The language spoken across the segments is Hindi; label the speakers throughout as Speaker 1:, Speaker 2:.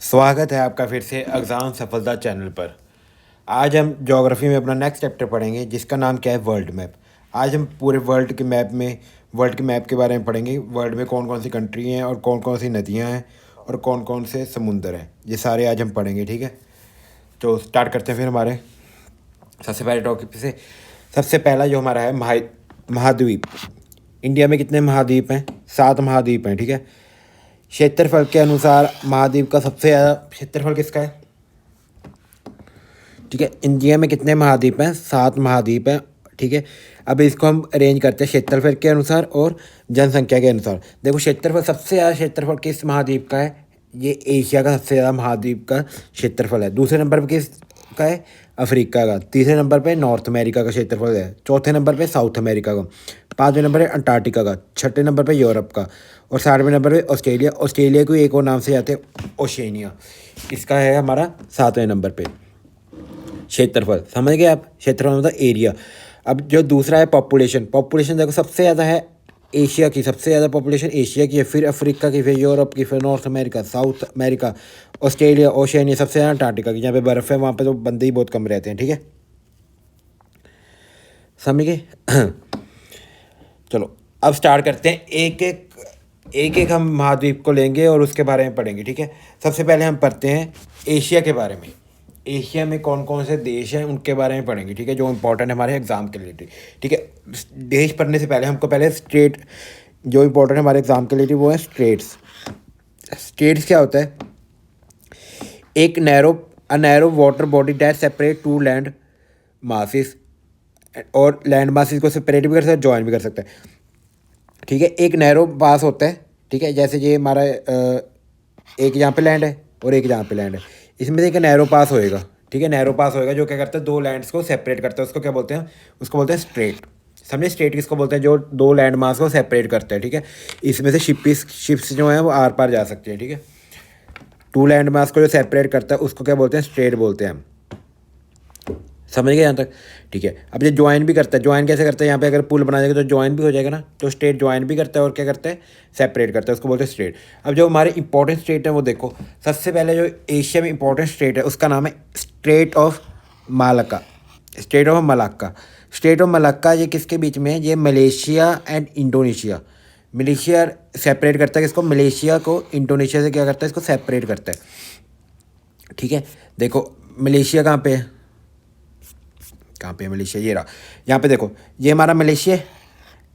Speaker 1: स्वागत है आपका फिर से एग्ज़ाम सफलता चैनल पर। आज हम ज्योग्राफी में अपना नेक्स्ट चैप्टर पढ़ेंगे जिसका नाम क्या है वर्ल्ड मैप। आज हम पूरे वर्ल्ड के मैप के बारे में पढ़ेंगे। वर्ल्ड में कौन कौन सी कंट्री हैं और कौन कौन सी नदियाँ हैं और कौन कौन से समुंदर हैं, ये सारे आज हम पढ़ेंगे। ठीक है, तो स्टार्ट करते हैं फिर हमारे सबसे पहले टॉपिक से। सबसे पहला जो हमारा है महाद्वीप। इंडिया में कितने महाद्वीप हैं? 7 महाद्वीप हैं। ठीक है, क्षेत्रफल के अनुसार महाद्वीप का सबसे ज़्यादा क्षेत्रफल किसका है? ठीक है, इंडिया में कितने महाद्वीप हैं? 7 महाद्वीप हैं। ठीक है, अब इसको हम अरेंज करते हैं क्षेत्रफल के अनुसार और जनसंख्या के अनुसार। देखो, क्षेत्रफल सबसे ज़्यादा क्षेत्रफल किस महाद्वीप का है? ये एशिया का सबसे ज़्यादा महाद्वीप का क्षेत्रफल है। दूसरे नंबर पर किस का है? अफ्रीका का। तीसरे नंबर पे नॉर्थ अमेरिका का क्षेत्रफल है। चौथे नंबर पे साउथ अमेरिका का। पाँचवें नंबर पे अंटार्कटिका का। छठे नंबर पे यूरोप का। और 7वें नंबर पे ऑस्ट्रेलिया। ऑस्ट्रेलिया को एक और नाम से जाते हैं ओशेनिया। इसका है हमारा 7वें नंबर पे क्षेत्रफल। समझ गए आप? क्षेत्रफल मतलब एरिया। अब जो दूसरा है पॉपुलेशन। पॉपुलेशन देखो सबसे ज़्यादा है एशिया की, सबसे ज़्यादा पॉपुलेशन एशिया की है, फिर अफ्रीका की, फिर यूरोप की, फिर North America, South America, Australia, Oceania, सबसे ज़्यादा अंटार्कटिका की। जहाँ पे बर्फ़ है वहाँ पे तो बंदे ही बहुत कम रहते हैं। ठीक है, समझ गए? चलो अब स्टार्ट करते हैं। एक हम महाद्वीप को लेंगे और उसके बारे में पढ़ेंगे। ठीक है, सबसे पहले हम पढ़ते हैं एशिया के बारे में। एशिया में कौन कौन से देश हैं उनके बारे में पढ़ेंगे। ठीक है, जो इंपॉर्टेंट है हमारे एग्ज़ाम के लिए। ठीक है, देश पढ़ने से पहले हमको पहले स्टेट जो इंपॉर्टेंट है हमारे एग्ज़ाम के लिए वो है स्टेट्स। स्टेट्स क्या होता है? एक narrow water body that separate two land masses, और लैंड मासेस को सेपरेट भी कर सकता है, ज्वाइन भी कर सकता है। ठीक है, एक नैरो पास होता है। ठीक है, जैसे ये हमारा एक यहाँ पे लैंड है और एक यहाँ पे लैंड है, इसमें से एक नैरो पास होएगा। ठीक है, नैरो पास होएगा जो क्या करता है? दो लैंड्स को सेपरेट करता है। उसको क्या बोलते हैं? उसको बोलते हैं स्ट्रेट। समझे? स्ट्रेट किसको बोलते हैं? जो दो लैंड मास को सेपरेट करते हैं। ठीक है, इसमें से शिप्स जो हैं वो आर पार जा सकती हैं। ठीक है, टू लैंड मास को जो सेपरेट करता है उसको क्या बोलते हैं? स्ट्रेट बोलते हैं हम। समझ गए यहाँ तक? ठीक है, अब ये ज्वाइन भी करता है। ज्वाइन कैसे करता है? यहाँ पे अगर पुल बना जाएगा तो ज्वाइन भी हो जाएगा ना, तो स्टेट ज्वाइन भी करता है और क्या करता है? सेपरेट करता है। उसको बोलते हैं स्टेट। अब जो हमारे इंपॉर्टेंट स्टेट है वो देखो, सबसे पहले जो एशिया में इंपॉर्टेंट स्टेट है उसका नाम है state of Malacca. State of Malacca. State of Malacca ये किसके बीच में है? ये Malaysia and Indonesia. Malaysia separate करता है किसको? मलेशिया को इंडोनेशिया से क्या करता है? इसको सेपरेट करता है। ठीक है, देखो मलेशिया कहाँ पे है? कहाँ पे है मलेशिया? ये रहा। यहाँ पे देखो, ये हमारा मलेशिया है,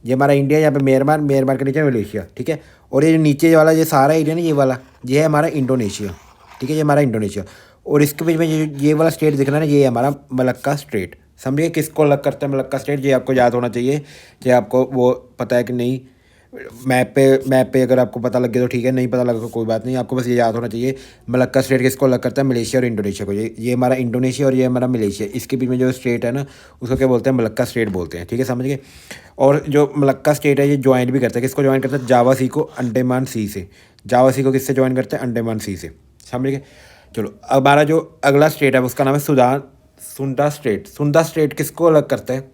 Speaker 1: ये हमारा इंडिया, यहाँ पे म्यांमार, म्यांमार के नीचे मलेशिया। ठीक है, और ये जो नीचे वाला ये सारा एरिया ना, ये वाला ये है हमारा इंडोनेशिया। ठीक है, ये हमारा इंडोनेशिया। और इसके बीच में ये वाला स्टेट दिख रहा है ना, ये है हमारा मलक्का स्टेट। समझिए किसको अलग करता है मलक्का स्टेट? ये आपको याद होना चाहिए। ये आपको वो पता है कि नहीं? मैप पे अगर आपको पता लग गया तो ठीक है, नहीं पता लगा तो कोई बात नहीं। आपको बस ये याद होना चाहिए मलक्का स्टेट किसको अलग करता है? मलेशिया और इंडोनेशिया को। ये हमारा इंडोनेशिया और ये हमारा मलेशिया, इसके बीच में जो स्टेट है ना उसको क्या बोलते हैं? मलक्का स्टेट बोलते हैं। ठीक है, समझ गए? और जो मलक्का स्टेट है ये ज्वाइन भी करता है। किसको ज्वाइन करता है? जावा सी को अंडमान सी से। जावा सी को किससे ज्वाइन करते हैं? अंडमान सी से। समझ गए? चलो अब हमारा जो अगला स्टेट है उसका नाम है सुंदा स्टेट। सुंदा स्टेट किसको अलग करता है?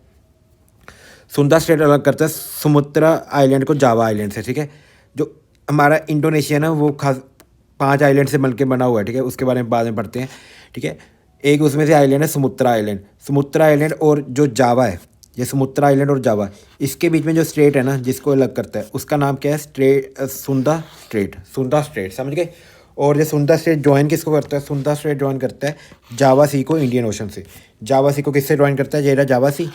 Speaker 1: सुंदा स्टेट अलग करता है सुमुत्रा आइलैंड को जावा आइलैंड से। ठीक है, जो हमारा इंडोनेशिया ना वो खास 5 आइलैंड से मिलकर बना हुआ है। ठीक है, उसके बारे में बाद में पढ़ते हैं। ठीक है, एक उसमें से आइलैंड है सुमुत्रा आइलैंड। सुमुत्रा आइलैंड और जो जावा है, ये सुमुत्रा आइलैंड और जावा, इसके बीच में जो स्टेट है ना जिसको अलग करता है उसका नाम क्या है? Sunda state. सुंदा स्टेट, समझ गए? और ये सुंदा स्टेट ज्वाइन किसको करता है? सुंदा स्टेट ज्वाइन करता है जावा सी को इंडियन ओशन से। जावा सी को किससे ज्वाइन करता है? ये रहा जावा सी,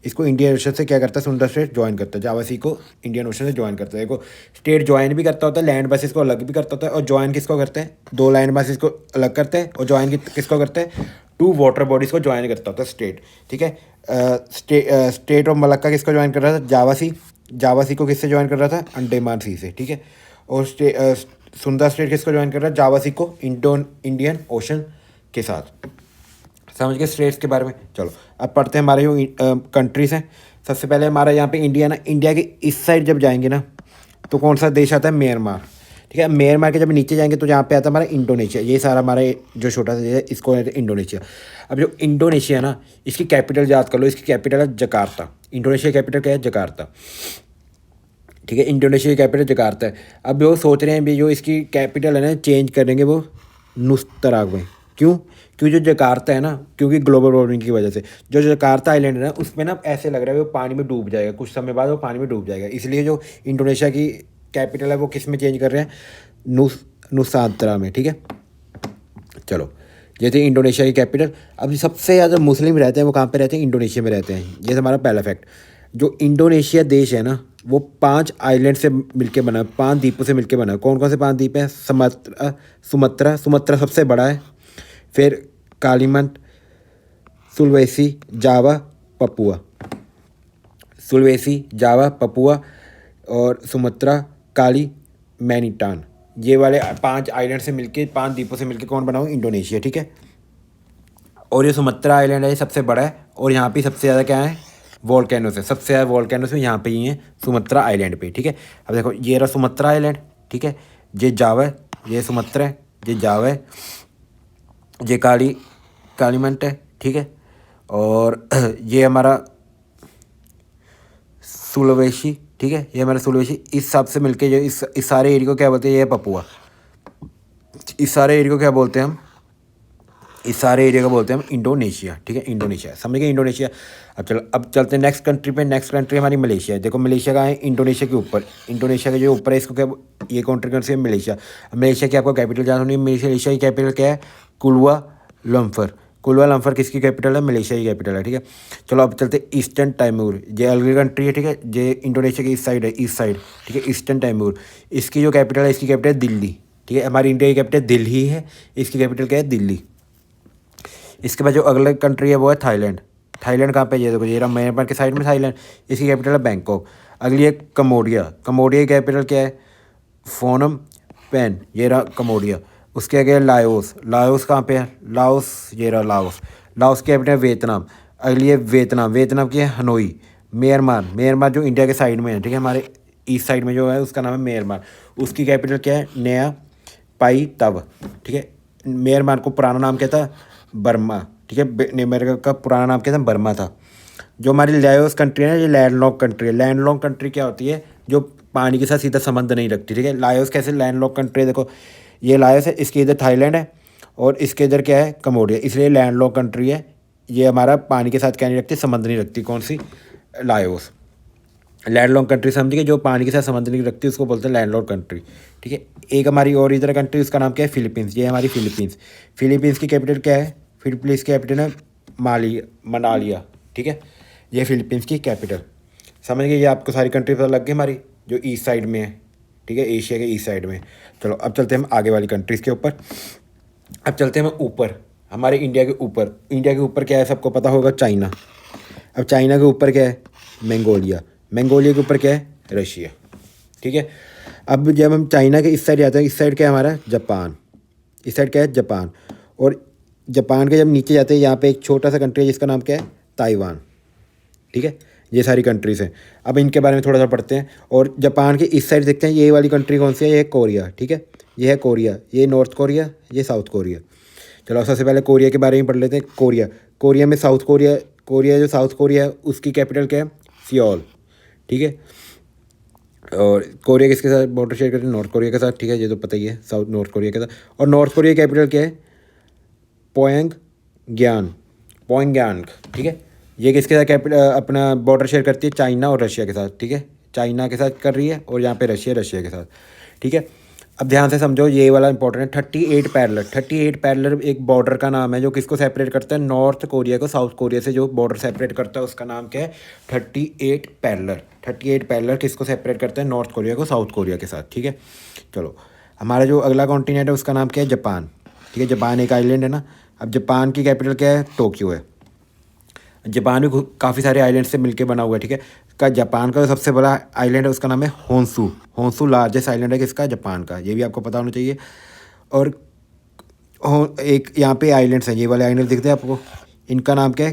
Speaker 1: इसको इंडियन ओशन से क्या करता है? सुंदर स्टेट ज्वाइन करता है। जावा सी को इंडियन ओशन से ज्वाइन करता है। देखो, स्टेट ज्वाइन भी करता होता है, लैंड बसेस को अलग भी करता होता है, और ज्वाइन किसको करते हैं? 2 लैंड बसेस को अलग करते हैं, और ज्वाइन किसको करते हैं? 2 वाटर बॉडीज़ को ज्वाइन करता होता है स्टेट। ठीक है, स्टेट ऑफ मलक्का किसको ज्वाइन कर रहा था? जावा सी। जावा सी को किससे ज्वाइन कर रहा था? अंडमान सी से। ठीक है, और सुंदर स्टेट किसको ज्वाइन कर रहा है? जावा सी को इंडियन ओशन के साथ। समझ गए स्टेट्स के बारे में? चलो अब पढ़ते हैं हमारे जो कंट्रीज़ हैं। सबसे पहले हमारा यहाँ पे इंडिया ना, इंडिया के इस साइड जब जाएंगे ना तो कौन सा देश आता है? म्यांमार। ठीक है, म्यांमार के जब नीचे जाएंगे तो यहाँ पे आता है हमारा इंडोनेशिया। ये सारा हमारा जो छोटा सा देश है इसको है इंडोनेशिया। अब जो इंडोनेशिया है ना, इसकी कैपिटल याद कर लो। इसकी कैपिटल है जकार्ता। इंडोनेशिया की कैपिटल क्या है? जकार्ता। ठीक है, इंडोनेशिया की कैपिटल जकार्ता है। अब वो सोच रहे हैं भी जो इसकी कैपिटल है ना चेंज करेंगे वो नुस्तराग में। क्यों? क्योंकि जो जकार्ता है ना, क्योंकि ग्लोबल वार्मिंग की वजह से जो जकार्ता आइलैंड है ना, उसमें ना ऐसे लग रहा है वो पानी में डूब जाएगा, कुछ समय बाद वो पानी में डूब जाएगा। इसलिए जो इंडोनेशिया की कैपिटल है वो किस में चेंज कर रहे हैं, नुसांतरा में। ठीक है, चलो ये थी इंडोनेशिया की कैपिटल। अब सबसे ज़्यादा मुस्लिम रहते हैं वो कहाँ पे रहते हैं, इंडोनेशिया में रहते हैं। ये हमारा पहला फैक्ट। जो इंडोनेशिया देश है ना, वो 5 आइलैंड से मिलके बना है, 5 द्वीपों से मिलके बना है। कौन कौन से 5 द्वीप हैं? सुमत्रा, सुमत्रा सबसे बड़ा है, फिर कालीमंड, सुलवेसी, जावा, पपुआ। सुलवेसी, जावा, पपुआ और सुमत्रा, काली, मैनिटान। ये वाले 5 आइलैंड से मिलके, 5 द्वीपों से मिलके कौन बना हुआ? इंडोनेशिया। ठीक है, और ये सुमत्रा आइलैंड है, ये सबसे बड़ा है। और यहाँ पे सबसे ज़्यादा क्या है? वॉल्केनोस है। सबसे ज़्यादा वॉल्केनोस में यहाँ पे ही है, सुमत्रा आइलैंड पे। ठीक है, अब देखो ये रहा सुमत्रा आइलैंड। ठीक है, ये जावा है, ये सुमत्रा है, ये जावा है, ये कालीमंट है। ठीक है, और ये हमारा सुलवेशी। ठीक है, ये हमारा सुलवेशी। इस हिसाब से मिलके जो इस सारे एरिया को क्या बोलते हैं? ये पपुआ। इस सारे एरिया को क्या बोलते हैं हम? इस सारे एरिया को बोलते हैं हम इंडोनेशिया। ठीक है, इंडोनेशिया, समझ गए? इंडोनेशिया। अब चलो, अब चलते हैं नेक्स्ट कंट्री पे। नेक्स्ट कंट्री हमारी मलेशिया है। देखो मलेशिया कहाँ है? इंडोनेशिया के ऊपर। इंडोनेशिया के जो ऊपर है इसको क्या, ये कंट्री कौन सी है? मलेशिया। अब मलेशिया की आपको कैपिटल जानना होनी है। मलेशिया की कैपिटल क्या है? कुआलालंपुर। कुआलालंपुर किसकी कैपिटल है? मलेशिया की कैपिटल है। ठीक है, चलो अब चलते ईस्टर्न टाइमूर। ये अलग कंट्री है। ठीक है, ये इंडोनेशिया की इस साइड है, ईस्ट साइड। ठीक है, ईस्टर्न टाइमूर। इसकी जो कैपिटल है, इसकी कैपिटल है दिल्ली। ठीक है, हमारी इंडिया की कैपिटल दिल्ली है, इसकी कैपिटल क्या है? दिल्ली। इसके बाद जो अगला कंट्री है वो है थाईलैंड। थाईलैंड कहाँ पे? ये देखो, ये रहा म्यांमार के साइड में थाईलैंड। इसकी कैपिटल है बैंकॉक। अगली है कम्बोडिया। कम्बोडिया की कैपिटल क्या है? Phnom Penh. ये रहा कम्बोडिया। उसके आगे है लाओस। लाओस कहाँ पे है? लाओस, ये रहा लाओस। लाओस की कैपिटल है वियतनाम। अगली है वियतनाम। वियतनाम की है हनोई। म्यांमार। म्यांमार जो इंडिया के साइड में है, ठीक है, हमारे ईस्ट साइड में जो है उसका नाम है म्यांमार। उसकी कैपिटल क्या है? नया पाई तब। ठीक है, म्यांमार को पुराना नाम क्या था? बर्मा। ठीक है, म्यांमार का पुराना नाम क्या था? बर्मा था। जो हमारी लाओस कंट्री है ना, ये लैंडलॉक कंट्री है। लैंडलॉक कंट्री क्या होती है? जो पानी के साथ सीधा संबंध नहीं रखती। ठीक है, लाओस कैसे लैंडलॉक कंट्री है? देखो ये लाओस है, इसके इधर थाईलैंड है और इसके इधर क्या है? कम्बोडिया। इसलिए लैंडलॉक कंट्री है। ये हमारा पानी के साथ क्या नहीं रखती? संबंध नहीं रखती। कौन सी? लाओस। लैंडलॉक कंट्री समझ के, जो पानी के साथ संबंध नहीं रखती उसको बोलते हैं लैंडलॉक कंट्री। ठीक है, एक हमारी और इधर कंट्री, उसका नाम क्या है? फिलीपींस। ये हमारी फिलीपींस। फिलीपींस की कैपिटल क्या है? फिलीपींस की कैपिटल है मनालिया। ठीक है, ये फिलीपींस की कैपिटल। समझ गए? ये आपको सारी कंट्री पता लग गई हमारी जो ईस्ट साइड में है। ठीक है, एशिया के ईस्ट साइड में। चलो अब चलते हैं हम आगे वाली कंट्रीज़ के ऊपर। अब चलते हैं हम ऊपर, हमारे इंडिया के ऊपर। इंडिया के ऊपर क्या है? सबको पता होगा, चाइना। अब चाइना के ऊपर क्या है? मंगोलिया। मंगोलिया के ऊपर क्या है? रशिया। ठीक है, अब जब हम चाइना के इस साइड जाते हैं, इस साइड क्या है हमारा? जापान। इस साइड क्या है? जापान। और जापान के जब नीचे जाते हैं, यहाँ पे एक छोटा सा कंट्री है जिसका नाम क्या है? ताइवान। ठीक है, ये सारी कंट्रीज़ हैं। अब इनके बारे में थोड़ा सा पढ़ते हैं। और जापान के इस साइड देखते हैं, ये वाली कंट्री कौन सी है? ये है कोरिया। ठीक है, ये है कोरिया। ये नॉर्थ कोरिया, ये साउथ कोरिया। चलो सबसे पहले कोरिया के बारे में पढ़ लेते हैं। कोरिया। कोरिया में साउथ कोरिया, कोरिया जो साउथ कोरिया है उसकी कैपिटल क्या है? सियोल। ठीक है, और कोरिया किसके साथ बॉर्डर शेयर करते हैं? नॉर्थ कोरिया के साथ। ठीक है, ये तो पता ही है, साउथ नॉर्थ कोरिया के साथ। और नॉर्थ कोरिया की कैपिटल क्या है? पोयंग पोयंगयांग। ठीक है, ये किसके साथ कैपिटल अपना बॉर्डर शेयर करती है? चाइना और रशिया के साथ। ठीक है, चाइना के साथ कर रही है और यहाँ पे रशिया के साथ। ठीक है, अब ध्यान से समझो, ये वाला इंपॉर्टेंट है। 38 पैरेलल। 38 पैरेलल एक बॉर्डर का नाम है जो किसको सेपरेट करता है? नॉर्थ कोरिया को साउथ कोरिया से जो बॉर्डर सेपरेट करता है उसका नाम क्या है? 38 पैरेलल। 38 पैरेलल किसको सेपरेट करता है? नॉर्थ कोरिया को साउथ कोरिया के साथ। ठीक है, चलो हमारा जो अगला कॉन्टिनेंट है उसका नाम क्या है? जापान। ठीक है, जापान एक आइलैंड है ना। अब जापान की कैपिटल क्या है? टोक्यो है। जापान भी काफ़ी सारे आइलैंड से मिलके बना हुआ है। ठीक है, का जापान का जो सबसे बड़ा आइलैंड है उसका नाम है होन्शू। होन्शू लार्जेस्ट आइलैंड है किसका? जापान का। ये भी आपको पता होना चाहिए। और एक यहाँ पे आइलैंड्स हैं, ये वाले आइलैंड दिखते हैं आपको, इनका नाम क्या है?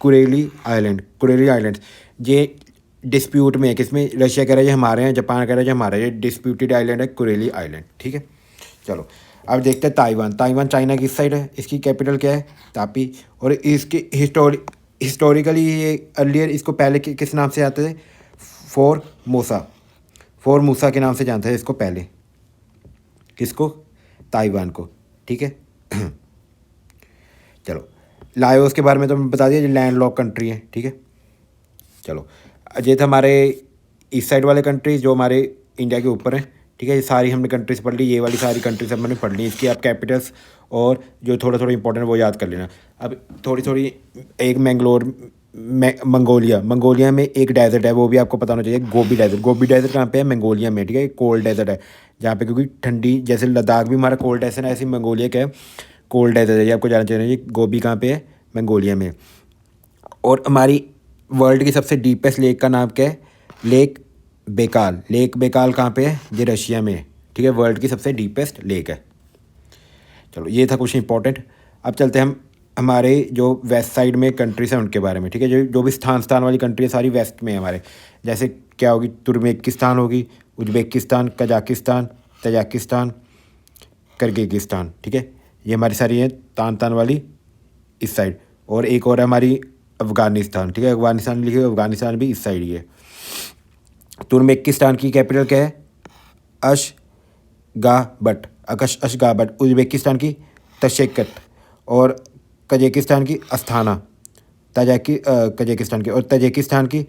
Speaker 1: कुरेली आइलैंड। कुरेली आइलैंड ये डिस्प्यूट में है, किसमें? रशिया कह रहा है ये हमारे हैं, जापान कह रहा है ये हमारे। ये डिस्प्यूटेड आइलैंड है कुरेली आइलैंड। ठीक है, चलो अब देखते हैं ताइवान। ताइवान चाइना की इस साइड है, इसकी कैपिटल क्या है? तापी। और इसकी हिस्टोरिकली ये अर्लियर इसको पहले किस नाम से जानते थे? फोरमोसा। फोरमोसा के नाम से जानते थे इसको पहले। किसको? ताइवान को। ठीक है। चलो, लाओस के बारे में तो मैं बता दिया, जो लैंड लॉक कंट्री है, ठीक है। चलो, ये थे हमारे इस साइड वाले कंट्रीज जो हमारे इंडिया के ऊपर हैं, ठीक है। ये सारी हमने कंट्रीज पढ़ ली, ये वाली सारी कंट्रीज हमने पढ़ ली। इसकी आप कैपिटल्स और जो थोड़ा थोड़ा इंपॉर्टेंट वो याद कर लेना। अब थोड़ी थोड़ी, एक मैंगलोर, मंगोलिया में एक डेजर्ट है, वो भी आपको पता होना चाहिए, गोबी डेजर्ट कहाँ पे है? मंगोलिया में, ठीक है। कोल्ड डेजर्ट है जहाँ पे, क्योंकि ठंडी, जैसे लद्दाख भी हमारा कोल्ड डेजर्ट है, ऐसे मंगोलिया का है कोल्ड डेजर्ट है। ये आपको जानना चाहिए। गोबी कहाँ पे है? मंगोलिया में। और हमारी वर्ल्ड की सबसे डीपेस्ट लेक का नाम क्या है? लेक बेकाल कहाँ पे है? ये रशिया में है, ठीक है। वर्ल्ड की सबसे डीपेस्ट लेक है। चलो, ये था कुछ इंपॉर्टेंट। अब चलते हैं हम हमारे जो वेस्ट साइड में कंट्रीज हैं उनके बारे में, ठीक है। जो भी स्थान वाली कंट्री है सारी वेस्ट में है हमारे। जैसे क्या होगी? तुर्कमेनिस्तान होगी, उज्बेकिस्तान, कजाकिस्तान, तजाकिस्तान, किर्गिस्तान, ठीक है। ये हमारी सारी हैं तान वाली इस साइड। और एक और है हमारी अफ़गानिस्तान, ठीक है। अफ़गानिस्तान लिखिए, अफ़गानिस्तान भी इस साइड ही है। तुर्कमेनिस्तान की कैपिटल क्या है? अशगाबट। उज़्बेकिस्तान की तशकेत। और कजाकिस्तान की अस्थाना। कजाकिस्तान की, और तजाकिस्तान की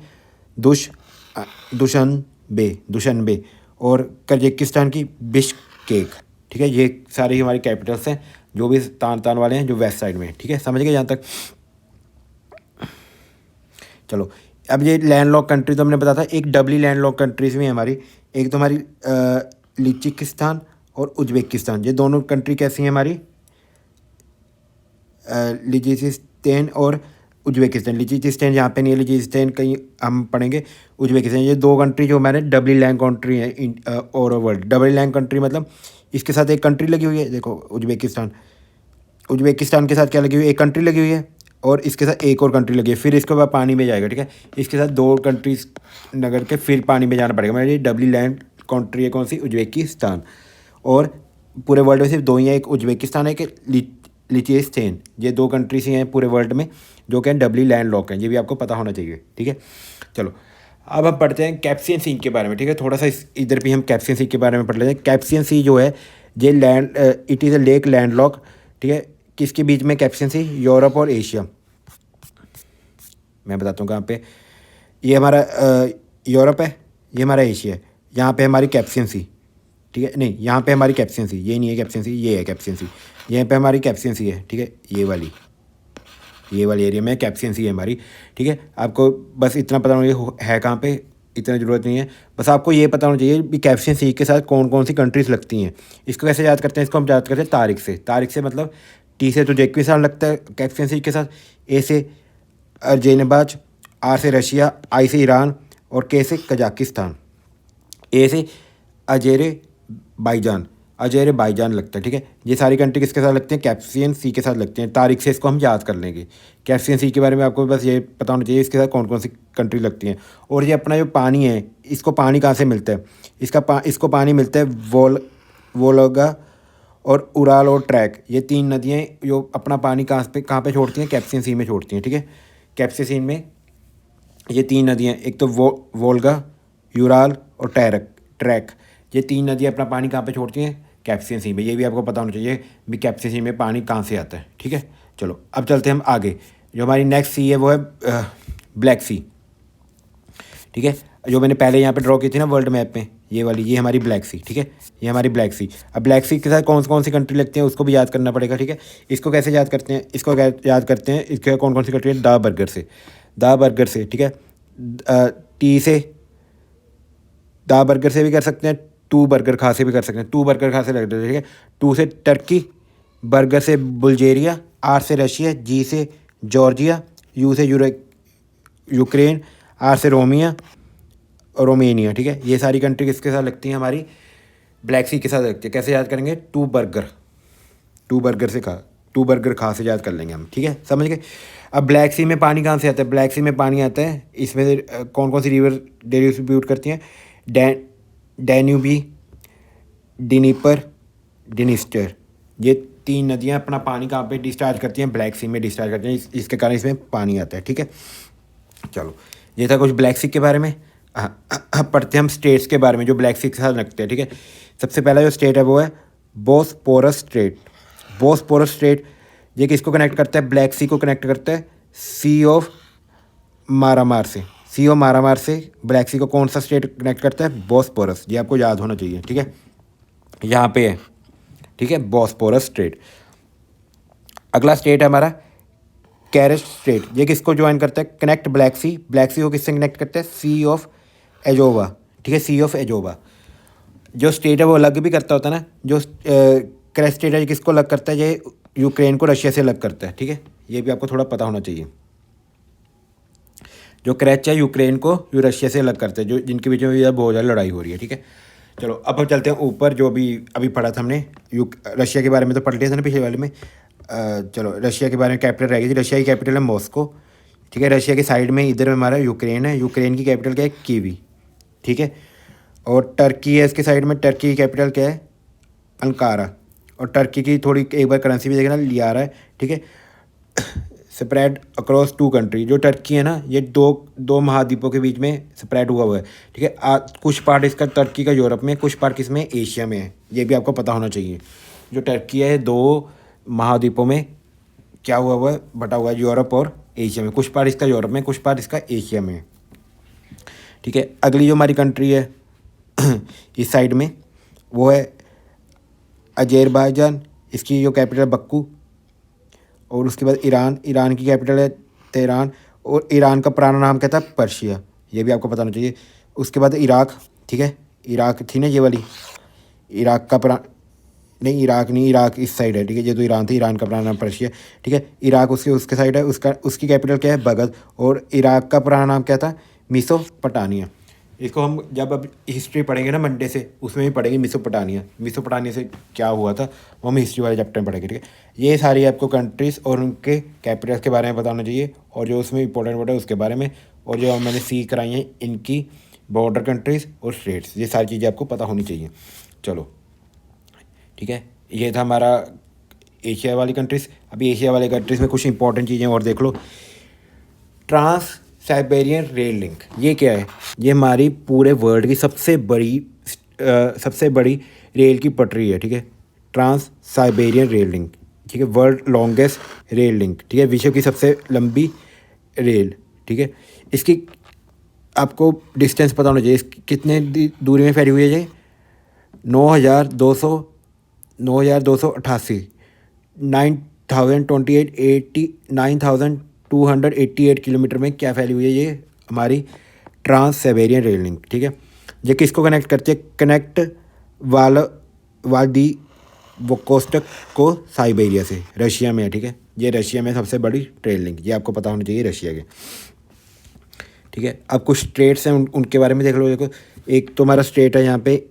Speaker 1: दुशनबे। और कजाकिस्तान की बिश्केक, ठीक है। ये सारी हमारी कैपिटल्स हैं जो भी तान वाले हैं, जो वेस्ट साइड में, ठीक है। समझ गए यहाँ तक? चलो, अब ये लैंड लॉक कंट्री तो हमने बताया था। एक डबली लैंड लॉक कंट्रीज में है हमारी। एक तो हमारी लिचिकिस्तान और उज्बेकिस्तान। ये दोनों कंट्री कैसी हैं हमारी? लिचिस्तान और उज्बेकिस्तान। लिचिस्तान यहाँ पे नहीं है, लिचिस्तान कहीं हम पढ़ेंगे। उज्बेकिस्तान, ये दो कंट्री जो हमारे डबली लैंड कंट्री है और वर्ल्ड। डबली लैंड कंट्री मतलब इसके साथ एक कंट्री लगी हुई है, देखो उज्बेकिस्तान के साथ क्या लगी हुई है? एक कंट्री लगी हुई है, और इसके साथ एक और कंट्री लगी है। फिर इसके बाद पानी में जाएगा, ठीक है। इसके साथ दो कंट्रीज नगर के फिर पानी में जाना पड़ेगा। मेरी डबली लैंड कंट्री है कौन सी? उज्बेकिस्तान। और पूरे वर्ल्ड में सिर्फ दो ही हैं, एक उज्बेकिस्तान है, एक लिचिस्तान। ये दो कंट्रीज ही हैं पूरे वर्ल्ड में जो कि डबली लैंड लॉक हैं। ये भी आपको पता होना चाहिए, ठीक है। चलो, अब हम पढ़ते हैं कैप्सियन सी के बारे में, ठीक है। थोड़ा सा इधर भी हम कैप्सियन सी के बारे में पढ़ लेते हैं। कैप्सियन सी जो है ये it is a lake land lock, ठीक है। किसके बीच में कैप्सियन सी? यूरोप और एशिया। मैं बताता हूँ कहाँ पे। ये हमारा यूरोप है, ये हमारा एशिया है। यहाँ पे हमारी कैप्सियन सी, ठीक है। नहीं, यहाँ पे हमारी कैप्सियन सी, ये नहीं है कैप्सियन सी, ये है कैप्सियन सी। यहाँ पे हमारी कैप्सियन सी है, ठीक है। ये वाली एरिया में कैप्सियन सी है हमारी, ठीक है। आपको बस इतना पता होना चाहिए है कहाँ पे, इतना ज़रूरत नहीं है। बस आपको ये पता होना चाहिए कि कैप्सियन सी के साथ कौन कौन सी कंट्रीज लगती हैं। इसको कैसे याद करते हैं? इसको हम याद करते हैं तारीख से मतलब टी से तुर्कमेनिस्तान लगता है कैप्सियन सी के साथ, ए से अर्जेनबाज, आर से रशिया, आई से ईरान, और के से कजाकिस्तान, ए से अजेरबाईजान लगता है, ठीक है। ये सारी कंट्री किसके साथ लगती हैं? कैप्सियन सी के साथ लगती हैं। तारीख से इसको हम याद कर लेंगे। कैप्सियन सी के बारे में आपको बस ये पता होना चाहिए इसके साथ कौन कौन सी कंट्री लगती हैं। और ये अपना जो पानी है, इसको पानी कहाँ से मिलता है? इसको पानी मिलता है वोल्गा और उराल और ट्रैक। ये तीन नदियाँ जो अपना पानी कहाँ पे छोड़ती हैं? कैप्सियन सी में छोड़ती हैं, ठीक है। कैप्सियन सी में ये तीन नदियाँ, एक तो वोल्गा, यूराल और ट्रैक। ये तीन नदियाँ अपना पानी कहाँ पे छोड़ती हैं? कैप्सियन सी में। ये भी आपको पता होना चाहिए भी कैप्सियन सी में पानी कहाँ से आता है, ठीक है। चलो, अब चलते हैं हम आगे। जो हमारी नेक्स्ट सी है वो है ब्लैक सी, ठीक है। जो मैंने पहले यहाँ पे ड्रॉ की थी ना वर्ल्ड मैप में, ये हमारी ब्लैक सी, ठीक है। ये हमारी ब्लैक सी। अब ब्लैक सी के साथ कौन सी कंट्री लगती है उसको भी याद करना पड़ेगा, ठीक है। इसको कैसे याद करते हैं? याद करते हैं इसके कौन सी कंट्री है? दा बर्गर से, ठीक है। टी से दा बर्गर से भी कर सकते हैं, टू बर्गर खा से भी कर सकते हैं। टू बर्गर खा से लगता है, ठीक है। टू से टर्की, बर्गर से बुल्गारिया, आर से रशिया, जी से जॉर्जिया, यू से यूक्रेन, आर से रोमेनिया, ठीक है। ये सारी कंट्री किसके साथ लगती हैं? हमारी ब्लैक सी के साथ लगती है। कैसे याद करेंगे? टू बर्गर खा से याद कर लेंगे हम, ठीक है। समझ गए? अब ब्लैक सी में पानी कहाँ से आता है? ब्लैक सी में पानी आता है, इसमें से कौन सी रिवर डिस्ट्रीब्यूट करती हैं? डैन्यूबी, डिनिस्टर। ये तीन नदियाँ अपना पानी कहाँ पे डिस्चार्ज करती हैं? ब्लैक सी में डिस्चार्ज करती हैं। इसके कारण इसमें पानी आता है, ठीक है। चलो, ये था कुछ ब्लैक सी के बारे में। पढ़ते हैं हम स्टेट्स के बारे में जो ब्लैक सी के साथ लगते हैं, ठीक है। सबसे पहला जो स्टेट है वो है बोस्पोरस बोस्पोरस स्ट्रेट ये किसको कनेक्ट करता है, ब्लैक सी को कनेक्ट करता है सी ऑफ मारामार से, सी ऑफ मारामार से ब्लैक सी को कौन सा स्टेट कनेक्ट करता है, बोस्पोरस। ये आपको याद होना चाहिए, ठीक है, यहाँ पे है, ठीक है, बोस्पोरस स्ट्रेट। अगला स्टेट है हमारा कैरेट स्ट्रेट, ये किसको ज्वाइन करता है, कनेक्ट ब्लैक सी, ब्लैक सी को किससे कनेक्ट करता है, सी ऑफ एजोवा, ठीक है, सी ऑफ एजोवा। जो स्टेट है वो अलग भी करता होता है ना, जो कैरेट स्टेट है ये किसको अलग करता है, ये यूक्रेन को रशिया से अलग करता है, ठीक है, ये भी आपको थोड़ा पता होना चाहिए। जो क्रेच है यूक्रेन को रशिया से अलग करते हैं, जो जिनके बीच में बहुत ज़्यादा लड़ाई हो रही है, ठीक है। चलो अब हम चलते हैं ऊपर, जो भी अभी पढ़ा था हमने रशिया के बारे में तो पढ़ लिया था ना पिछले वाले में। चलो रशिया के बारे में कैपिटल रह गई थी, रशिया की कैपिटल है मॉस्को, ठीक है। रशिया के साइड में इधर हमारा यूक्रेन है, यूक्रेन की कैपिटल क्या है, कीवी, ठीक है। और टर्की है इसके साइड में, टर्की की कैपिटल क्या है, अंकारा। और टर्की की थोड़ी एक बार करेंसी भी देखना, लियारा है, ठीक है। स्प्रेड अक्रॉस 2 कंट्री, जो टर्की है ना ये दो महाद्वीपों के बीच में स्प्रेड हुआ है, ठीक है। कुछ पार्ट इसका टर्की का यूरोप में, कुछ पार्ट किस में, एशिया में है, ये भी आपको पता होना चाहिए। जो टर्की है 2 महाद्वीपों में क्या हुआ है, बटा हुआ है, यूरोप और एशिया में। कुछ पार्ट इसका यूरोप में, कुछ पार्ट इसका एशिया में, ठीक है। अगली जो हमारी कंट्री है इस साइड में वो है अजरबैजान, इसकी जो कैपिटल है बक्कू। और उसके बाद ईरान, ईरान की कैपिटल है तेहरान। और ईरान का पुराना नाम क्या था, पर्शिया, ये भी आपको पता होना चाहिए। उसके बाद इराक, ठीक है, इराक थी ना ये वाली, इराक का नहीं, इराक नहीं, इराक इस साइड है, ठीक है। ये तो ईरान थी, ईरान का पुराना नाम पर्शिया, ठीक है। इराक उसके साइड है, उसकी कैपिटल क्या है, बगद। और इराक का पुराना नाम क्या था, मिसोपोटामिया। इसको हम जब अब हिस्ट्री पढ़ेंगे ना मंडे से, उसमें भी पढ़ेंगे मिसोपोटामिया, मिसोपोटामिया से क्या हुआ था वो हम हिस्ट्री वाले चैप्टर में पढ़ेंगे, ठीक है। ये सारी आपको कंट्रीज़ और उनके कैपिटल्स के बारे में बताना चाहिए, और जो उसमें इंपॉर्टेंट वर्ड है उसके बारे में, और जो मैंने सी कराई हैं इनकी बॉर्डर कंट्रीज़ और स्टेट्स, ये सारी चीज़ें आपको पता होनी चाहिए। चलो ठीक है, ये था हमारा एशिया वाली कंट्रीज़। अभी एशिया वाली कंट्रीज़ में कुछ इंपॉर्टेंट चीज़ें और देख लो। ट्रांस साइबेरियन रेल लिंक, ये क्या है, ये हमारी पूरे वर्ल्ड की सबसे बड़ी रेल की पटरी है, ठीक है। ट्रांस साइबेरियन रेल लिंक, ठीक है, वर्ल्ड लॉन्गेस्ट रेल लिंक, ठीक है, विश्व की सबसे लंबी रेल, ठीक है। इसकी आपको डिस्टेंस पता होना चाहिए, इसकी कितने दूरी में फैली हुई है ये, 9,288 9,288 किलोमीटर में क्या फैली हुई है ये हमारी ट्रांस साइबेरियन रेल लिंक, ठीक है। ये किसको कनेक्ट करती है, कनेक्ट वादी वोकोस्टक को साइबेरिया से, रशिया में है, ठीक है। ये रशिया में सबसे बड़ी रेल लिंक, ये आपको पता होना चाहिए रशिया के, ठीक है। अब कुछ स्टेट्स हैं उनके बारे में देख लो। देखो एक तो हमारा स्टेट है यहाँ पे,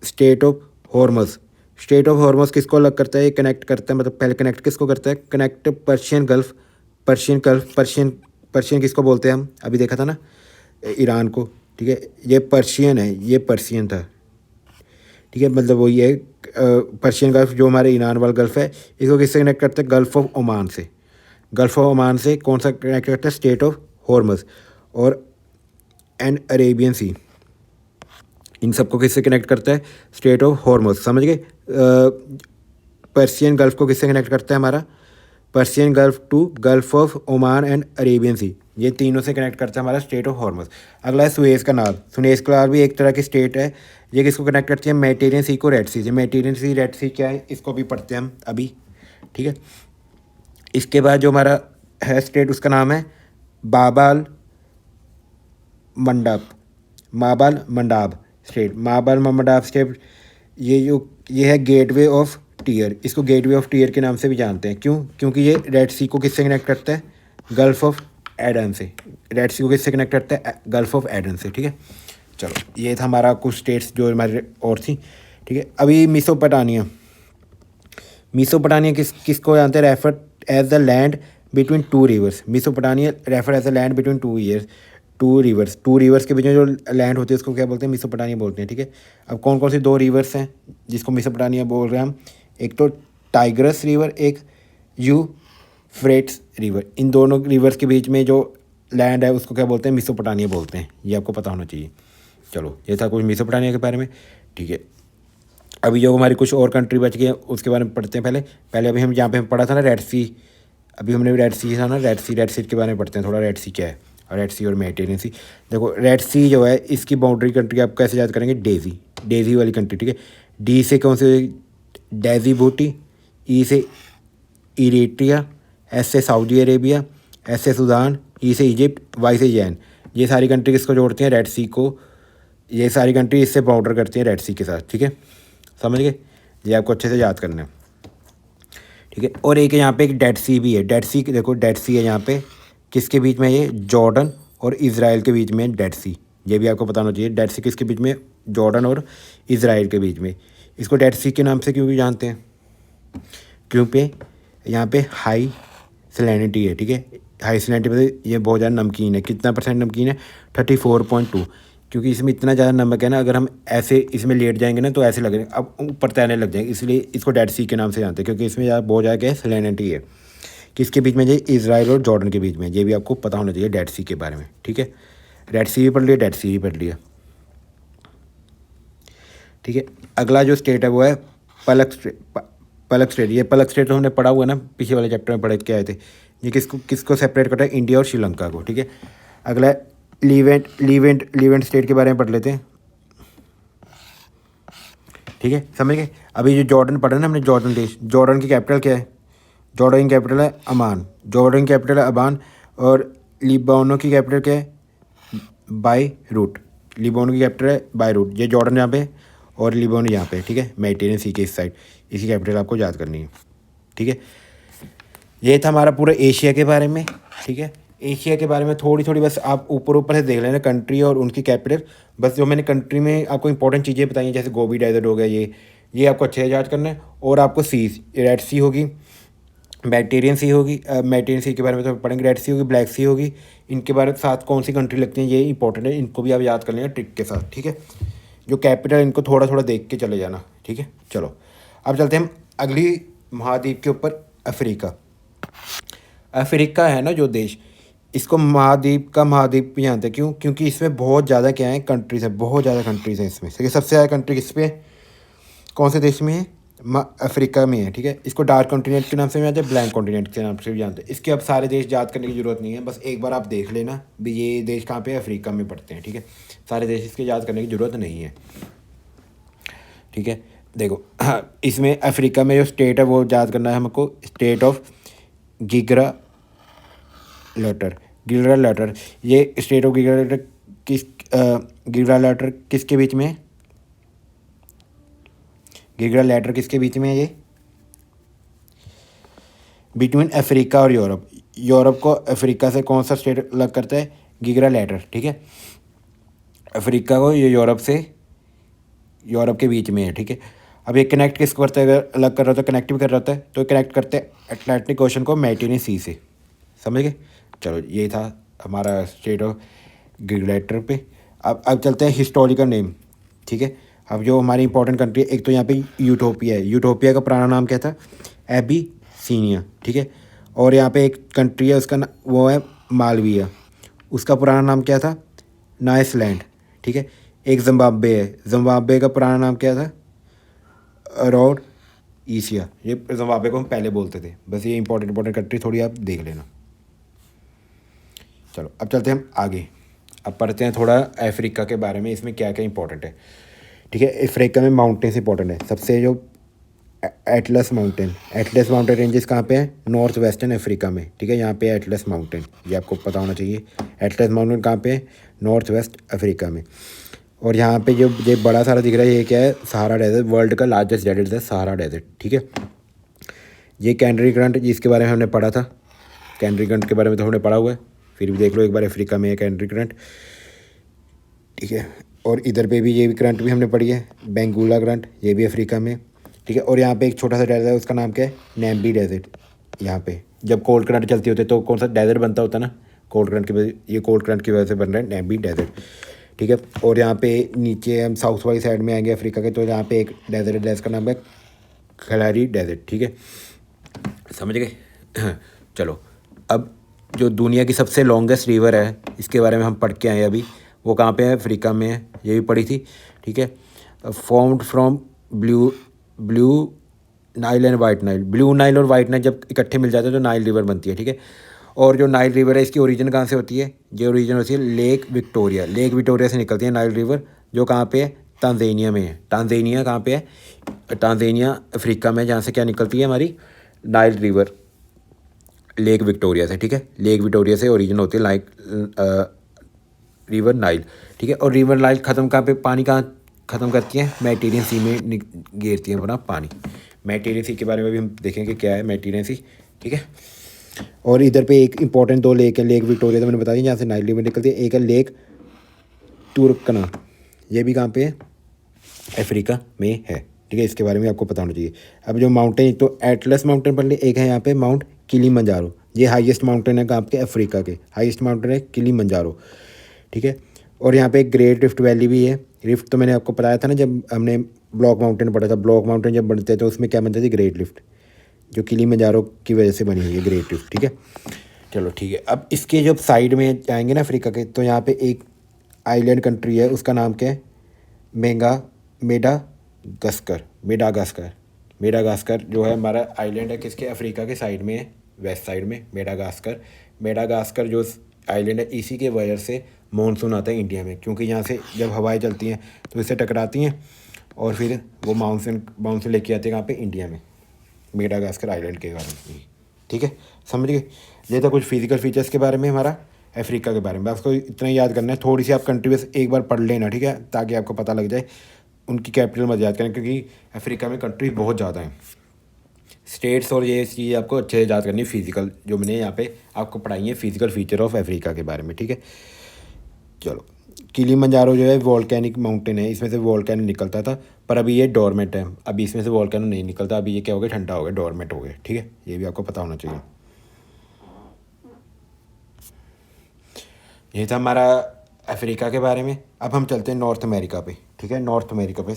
Speaker 1: स्टेट ऑफ हॉर्मस। स्टेट ऑफ हॉर्मस किसको अलग करता है, ये कनेक्ट करता है, मतलब पहले कनेक्ट किसको करता है, कनेक्ट पर्शियन गल्फ, पर्शियन किसको बोलते हैं हम, अभी देखा था ना ईरान को, ठीक है। ये पर्शियन है, ये पर्शियन था, ठीक है, मतलब वही है पर्शियन गल्फ, जो हमारे ईरान वाला गल्फ है, इसको किससे कनेक्ट करते हैं, गल्फ ऑफ ओमान से। गल्फ ऑफ ओमान से कौन सा कनेक्ट करता है, स्टेट ऑफ हॉर्मस और एंड अरेबियन सी, इन सबको किससे कनेक्ट करता है, स्टेट ऑफ हॉर्मस, समझ गए। पर्शियन गल्फ को किससे कनेक्ट करता है, हमारा Persian Gulf to Gulf of Oman and Arabian Sea, ये तीनों से कनेक्ट करता है हमारा स्टेट ऑफ हॉर्मस। अगला है सुएज़ कनाल। सुएज़ कनाल भी एक तरह की स्टेट है, ये किसको कनेक्ट करती है, मेडिटेरियन सी को रेड सी से। मेडिटेरियन सी रेड सी क्या है, इसको भी पढ़ते हैं हम अभी, ठीक है। इसके बाद जो हमारा है स्टेट, उसका नाम है बाबाल मंडाब स्टेट, माबाल मंडाब स्टेट। ये है गेटवे ऑफ टीयर, इसको गेटवे ऑफ टीयर के नाम से भी जानते हैं, क्यों, क्योंकि ये रेड सी को किससे कनेक्ट करता है, गल्फ ऑफ एडन से। रेड सी को किससे कनेक्ट करता है, गल्फ ऑफ एडन से, ठीक है। चलो ये था हमारा कुछ स्टेट्स जो हमारे और थी, ठीक है। अभी मिसोपोटामिया किसको जानते हैं, refer as the land between 2 rivers. Mesopotamia refer as the land between 2 rivers के बीच में जो लैंड होती है उसको क्या बोलते हैं, मिसोपोटामिया बोलते हैं, ठीक है। अब कौन कौन सी 2 रिवर्स हैं जिसको मिसोपोटामिया बोल रहे हैं हम, एक तो टाइग्रस रिवर, एक यूफ्रेट्स रिवर। इन दोनों रिवर्स के बीच में जो लैंड है उसको क्या बोलते हैं, मिसोपोटामिया बोलते हैं, ये आपको पता होना चाहिए। चलो ये था कुछ मिसोपोटामिया के बारे में, ठीक है। अभी जो हमारी कुछ और कंट्री बच गई है उसके बारे में पढ़ते हैं। पहले अभी हम यहाँ पे हम पढ़ा था ना रेड सी, अभी हमने रेड सी था ना, रेड सी के बारे में पढ़ते हैं थोड़ा। रेड सी क्या है, और रेड सी और मेडिटेरियन सी। देखो रेड सी जो है इसकी बाउंड्री कंट्री आप कैसे याद करेंगे, डेजी वाली कंट्री, ठीक है। डी से कौन से, डेजी बूटी। ई से इरिट्रिया। एस से सऊदी अरेबिया। एस से सूडान। ई से इजिप्ट। वाई से यमन। ये सारी कंट्री किसको जोड़ती हैं, रेड सी को। ये सारी कंट्री इससे बॉर्डर करती हैं रेड सी के साथ, ठीक है। समझ गए, ये आपको अच्छे से याद करना है, ठीक है। और एक यहाँ पे एक डेड सी भी है। डेड सी देखो, डेड सी है यहाँ पे किसके बीच में, ये जॉर्डन और इज़राइल के बीच में डेड सी। ये भी आपको पता होना चाहिए, डेड सी किसके बीच में, जॉर्डन और इज़राइल के बीच में। इसको डेड सी के नाम से क्यों भी जानते हैं, क्योंकि यहाँ पे हाई सैलिनिटी है, ठीक है। हाई सैलिनिटी मतलब ये बहुत ज़्यादा नमकीन है। कितना % नमकीन है, 34.2। क्योंकि इसमें इतना ज़्यादा नमक है ना, अगर हम ऐसे इसमें लेट जाएंगे ना तो ऐसे लगेंगे, अब ऊपर तैरने लग जाएंगे। इसलिए इसको डेड सी के नाम से जानते हैं, क्योंकि इसमें ज़्यादा बहुत ज़्यादा सैलिनिटी है। किसके बीच में, ये इज़राइल और जॉर्डन के बीच में। ये भी आपको पता होना चाहिए डेड सी के बारे में, ठीक है। रेड सी भी पढ़ लिया, डेड सी भी पढ़ लिया, ठीक है। अगला जो स्टेट है वो है पलक स्टेट। ये पलक स्टेट तो हमने पढ़ा हुआ है ना, पिछले वाले चैप्टर में पढ़ के आए थे। ये किसको सेपरेट करता है, इंडिया और श्रीलंका को, ठीक है। अगला लीवेंट स्टेट के बारे में पढ़ लेते हैं, ठीक है। समझ गए। अभी जो जॉर्डन पढ़ा ना हमने, जॉर्डन देश, जॉर्डन की कैपिटल क्या है, जॉर्डन की कैपिटल है अमान। जॉर्डन की कैपिटल है अमान। और लिबानो की कैपिटल क्या है, बायरूट। लिबानो की कैपिटल है बायरूट। ये जॉर्डन यहाँ पे और लिबानो यहाँ पे, ठीक है, मेडिटेरियन सी के इस साइड। इसकी कैपिटल आपको याद करनी है, ठीक है। ये था हमारा पूरा एशिया के बारे में, ठीक है। एशिया के बारे में थोड़ी बस आप ऊपर से देख लेना कंट्री और उनकी कैपिटल। बस जो मैंने कंट्री में आपको इंपॉर्टेंट चीज़ें बताई हैं, जैसे गोबी डेजर्ट हो गया, ये आपको अच्छे से याद करना है। और आपको सीज, रेड सी होगी, मेडिटेरियन सी होगी। मेडिटेरियन सी के बारे में तो पढ़ेंगे। रेड सी होगी, ब्लैक सी होगी। इनके बारे में साथ कौन सी कंट्री लगती हैं, ये इंपॉर्टेंट है, इनको भी आप याद कर लेना ट्रिक के साथ, ठीक है। जो कैपिटल इनको थोड़ा देख के चले जाना, ठीक है। चलो अब चलते हैं हम अगली महाद्वीप के ऊपर, अफ्रीका। अफ्रीका है ना जो देश, इसको महाद्वीप भी जानते हैं। क्यों, क्योंकि इसमें बहुत ज़्यादा क्या है, कंट्रीज़ है, बहुत ज़्यादा कंट्रीज़ हैं इसमें। सबसे ज़्यादा कंट्री किस पे है, कौन से देश में है, अफ्रीका में है, ठीक है। इसको डार्क कॉन्टिनेंट के नाम से भी जानते हैं, ब्लैंक कॉन्टिनेंट के नाम से भी जानते हैं। इसके अब सारे देश याद करने की ज़रूरत नहीं है, बस एक बार आप देख लेना भी ये देश कहाँ पे, अफ्रीका में पड़ते हैं, ठीक है। सारे देश इसके याद करने की ज़रूरत नहीं है, ठीक है। देखो इसमें अफ्रीका में जो स्टेट है वो याद करना है हमको, स्टेट ऑफ गिगरा लेटर। ये स्टेट ऑफ गिगरा लेटर किसके बीच में है, गिगरा लेटर किसके बीच में है, ये बिटवीन अफ्रीका और यूरोप को अफ्रीका से कौन सा स्टेट अलग करता है, गिगरा लेटर, ठीक है। अफ्रीका को ये यूरोप के बीच में है, ठीक है। अब ये कनेक्ट किसको करता है, अगर अलग कर रहा होता है, कनेक्ट भी कर रहा होता है, तो कनेक्ट करते हैं अटलांटिक ओशन को मेडिटेरियन सी से, समझ गए। चलो ये था हमारा स्टेट ऑफ गिगलेटर पे। अब चलते हैं हिस्टोरिकल नेम, ठीक है। अब जो हमारी इंपॉर्टेंट कंट्री है, एक तो यहाँ पे यूटोपिया है। यूटोपिया का पुराना नाम क्या था, एबीसीनिया, ठीक है। और यहाँ पे एक कंट्री है, उसका वो है मालविया, उसका पुराना नाम क्या था, नाइसलैंड, ठीक है। एक जिम्बाब्वे है, जिम्बाब्वे का पुराना नाम क्या था, रोड एशिया। ये जिम्बाब्वे को हम पहले बोलते थे। बस ये इंपॉर्टेंट कंट्री थोड़ी आप देख लेना। चलो अब चलते हैं हम आगे, अब पढ़ते हैं थोड़ा अफ्रीका के बारे में, इसमें क्या क्या इंपॉर्टेंट है, ठीक है। अफ्रीका में माउंटेन्स इंपॉर्टेंट है। सबसे जो एटलस माउंटेन रेंजेस कहाँ पे है, नॉर्थ वेस्टर्न अफ्रीका में, ठीक है। यहाँ पे एटलस माउंटेन, ये आपको पता होना चाहिए। एटलस माउंटेन कहाँ पे है, नॉर्थ वेस्ट अफ्रीका में। और यहाँ पे जो ये बड़ा सारा दिख रहा है, ये क्या है, सहारा डेजर्ट, वर्ल्ड का लार्जेस्ट डेजर्ट है सहारा डेजर्ट, ठीक है। ये कैनरी ग्रंट, जिसके बारे में हमने पढ़ा था, कैनरी ग्रंट के बारे में तो हमने पढ़ा हुआ है, फिर भी देख लो एक बार, अफ्रीका में है कैनरी ग्रंट, ठीक है। और इधर पे भी ये भी ग्रंट भी हमने पढ़ी है, बेंगुला ग्रंट, ये भी अफ्रीका में, ठीक है। और यहाँ पे एक छोटा सा डेजर्ट है, उसका नाम क्या है, नैम्बी डेजर्ट। यहाँ पे जब कोल्ड करंट चलती होती है तो कौन सा डेजर्ट बनता होता है ना, कोल्ड करंट की वजह, ये कोल्ड करंट की वजह से बन रहा है नैम्बी डेजर्ट, ठीक है। और यहाँ पे नीचे हम साउथ वाली साइड में आएंगे अफ्रीका के, तो यहाँ पे एक डेजर्ट है, इसका नाम है खलारी डेजर्ट, ठीक है, समझ गए। चलो अब जो दुनिया की सबसे लॉन्गेस्ट रिवर है, इसके बारे में हम पढ़ के आए अभी, वो कहाँ पे है, अफ्रीका में है, ये भी पढ़ी थी, ठीक है। Formed from blue blue Nile and white Nile. Blue Nile और वाइट नाइल जब इकट्ठे मिल जाते हैं तो नाइल रिवर बनती है, ठीक है। और जो नाइल रिवर है इसकी ओरिजिन कहाँ से होती है? ये ओरिजिन होती है लेक विक्टोरिया। लेक विक्टोरिया से निकलती है नाइल रिवर, जो कहाँ पे है? तांजानिया में है। तांजानिया कहाँ पे है? तांजानिया अफ्रीका में, जहाँ से क्या निकलती है हमारी नाइल रिवर, लेक विक्टोरिया से, ठीक है। लेक विक्टोरिया से ओरिजिन होती है रिवर नाइल, ठीक है। और रिवर नाइल ख़त्म कहाँ पे, पानी कहाँ ख़त्म करती है? मेडिटेरियन सी में गिरती है अपना पानी। मेडिटेरियन सी के बारे में भी हम देखेंगे क्या है मेडिटेरियन सी, ठीक है। और इधर पे एक इंपॉर्टेंट दो लेक है, लेक विक्टोरिया तो मैंने बता दी जहाँ से नाइल रिवर निकलती है, एक है लेक तुर्कना, ये भी कहाँ पे है? अफ्रीका में है, ठीक है। इसके बारे में आपको पता होना चाहिए। अब जो माउंटेन, तो एटलस माउंटेन पढ़ ले, एक है यहाँ पे माउंट किलिमंजारो, ये हाईएस्ट माउंटेन है कहाँ के? अफ्रीका के हाईएस्ट माउंटेन है किलिमंजारो, ठीक है। और यहाँ पे एक ग्रेट रिफ्ट वैली भी है। रिफ्ट तो मैंने आपको बताया था ना जब हमने ब्लॉक माउंटेन पढ़ा था, ब्लॉक माउंटेन जब बनते हैं तो उसमें क्या बनती थी? ग्रेट रिफ्ट, जो किलिमंजारो की वजह से बनी हुई है ग्रेट रिफ्ट, ठीक है। चलो ठीक है। अब इसके जब साइड में जाएंगे ना अफ्रीका के, तो यहाँ पे एक आइलैंड कंट्री है, उसका नाम क्या है? मेडागास्कर। मेडागास्कर मेडागास्कर जो है हमारा आइलैंड है, किसके? अफ्रीका के साइड में है, वेस्ट साइड में मेडागास्कर। मेडागास्कर जो आइलैंड है, इसी के वजह से मानसून आता है इंडिया में, क्योंकि यहाँ से जब हवाएं चलती हैं तो इससे टकराती हैं और फिर वो मानसून मानसून लेके आते हैं कहाँ पे? इंडिया में, मेडागास्कर आइलैंड के कारण ही, ठीक है। समझ गए? ये था कुछ फिजिकल फीचर्स के बारे में हमारा अफ्रीका के बारे में। आपको इतना ही याद करना है, थोड़ी सी आप कंट्री बस एक बार पढ़ लेना, ठीक है, ताकि आपको पता लग जाए। उनकी कैपिटल मत याद करें, क्योंकि अफ्रीका में कंट्री बहुत ज़्यादा हैं, स्टेट्स, और ये चीज़ आपको अच्छे से याद करनी है। फिजिकल जो मैंने यहाँ पे आपको पढ़ाई है, फिजिकल फीचर ऑफ अफ्रीका के बारे में, ठीक है। चलो, किलिमंजारो जो है वोल्केनिक माउंटेन है, इसमें से वोल्केनो निकलता था, पर अभी ये डोरमेंट है, अभी इसमें से वोल्केनो नहीं निकलता, अभी ये क्या हो गया? ठंडा हो गया, डोरमेंट हो गया, ठीक है। ये भी आपको पता होना चाहिए। ये था हमारा अफ्रीका के बारे में। अब हम चलते हैं नॉर्थ अमेरिका पे, ठीक है। नॉर्थ अमेरिका पे,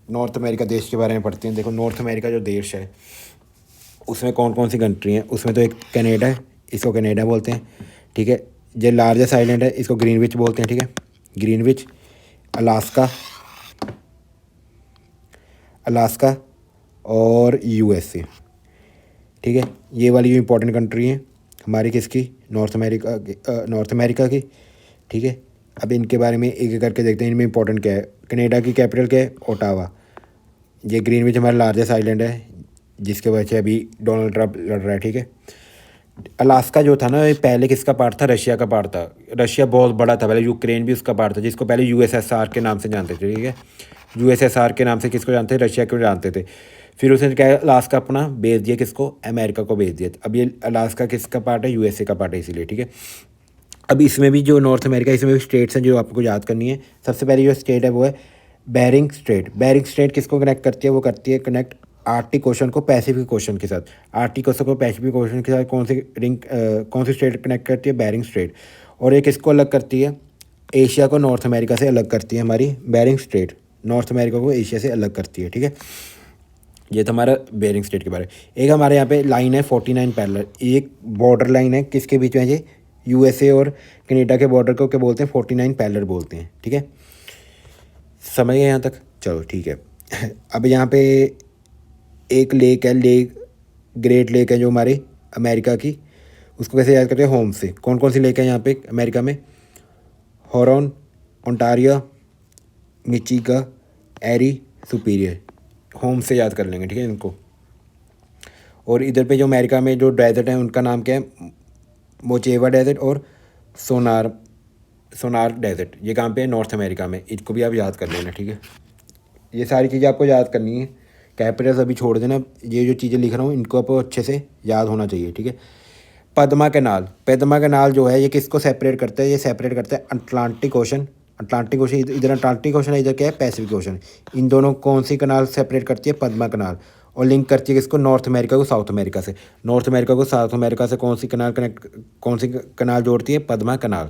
Speaker 1: नॉर्थ अमेरिका देश के बारे में पढ़ते हैं। देखो, नॉर्थ अमेरिका जो देश है उसमें कौन कौन सी कंट्री हैं? उसमें तो एक कनाडा है, इसको कनाडा बोलते हैं, ठीक है। जो लार्जेस्ट आइलैंड है इसको ग्रीनविच बोलते हैं, ठीक है, ग्रीनविच। अलास्का, अलास्का और यूएसए, ठीक है। ये वाली जो इंपॉर्टेंट कंट्री हैं हमारी, किसकी? नॉर्थ अमेरिका की, नॉर्थ अमेरिका की, ठीक है। अब इनके बारे में एक एक करके देखते हैं, इनमें इंपॉर्टेंट क्या है। कनाडा की कैपिटल क्या है? ओटावा। ये ग्रीनविच हमारा लार्जेस्ट आइलैंड है, जिसके वजह से अभी डोनाल्ड ट्रंप लड़ रहा है, ठीक है। अलास्का जो था ना, ये पहले किसका पार्ट था? रशिया का पार्ट था। रशिया बहुत बड़ा था पहले, यूक्रेन भी उसका पार्ट था, जिसको पहले यूएसएसआर के नाम से जानते थे, ठीक है। यूएसएसआर के नाम से किसको जानते थे? रशिया को जानते थे। फिर उसने क्या है, अलास्का अपना भेज दिया, किसको? अमेरिका को भेज दिया। अब ये अलास्का किसका पार्ट है? यूएसए का पार्ट है, इसीलिए, ठीक है। अब इसमें भी जो नॉर्थ अमेरिका, इसमें भी स्टेट्स हैं जो आपको याद करनी है। सबसे पहली जो स्टेट है वो है बेरिंग स्ट्रेट। बेरिंग स्ट्रेट किसको कनेक्ट करती है? वो करती है कनेक्ट आर्टिक ओशन को पैसिफिक ओशन के साथ। आर्टिक ओशन को पैसिफिक ओशन के साथ कौन सी स्टेट कनेक्ट करती है? Bering strait. और ये किसको अलग करती है? एशिया को नॉर्थ अमेरिका से अलग करती है हमारी बेरिंग स्ट्रेट। नॉर्थ अमेरिका को एशिया से अलग करती है, ठीक है। ये तो हमारा बेरिंग स्ट्रेट के बारे में। एक हमारे यहाँ पे लाइन है 49 पैरेलल, एक बॉर्डर लाइन है, किसके बीच में? ये यूएसए और कनाडा के बॉर्डर को क्या बोलते हैं? 49 पैरेलल बोलते हैं, ठीक है। समझ गए यहाँ तक? चलो ठीक है। अब यहाँ पे एक लेक है, ग्रेट लेक है जो हमारे अमेरिका की, उसको कैसे याद करते हैं? होम से। कौन कौन सी लेक है यहाँ पे अमेरिका में? हॉरन, ओंटारियो, मिचिगा, एरी, सुपीरियर। होम से याद कर लेंगे, ठीक है इनको। और इधर पे जो अमेरिका में जो डेजर्ट है उनका नाम क्या है? मोचेवा डेजर्ट और सोनार डेजर्ट। ये कहाँ पे है? नॉर्थ अमेरिका में। इसको भी आप याद कर लेना, ठीक है। ये सारी चीज़ें आपको याद करनी है। कैपिटल्स अभी छोड़ देना, ये जो चीज़ें लिख रहा हूँ इनको आपको अच्छे से याद होना चाहिए, ठीक है। पद्मा कैनाल, पद्मा कैनाल जो है ये किसको सेपरेट करता है? ये सेपरेट करता है अटलांटिक ओशन। अटलांटिक ओशन, इधर अटलांटिक ओशन है, इधर क्या है? Pacific ocean. इन दोनों कौन सी कनाल सेपरेट करती है? पद्मा कनाल। और लिंक करती है किसको? नॉर्थ अमेरिका को साउथ अमेरिका से। नॉर्थ अमेरिका को साउथ अमेरिका से कौन सी कनाल जोड़ती है? पद्मा कनाल।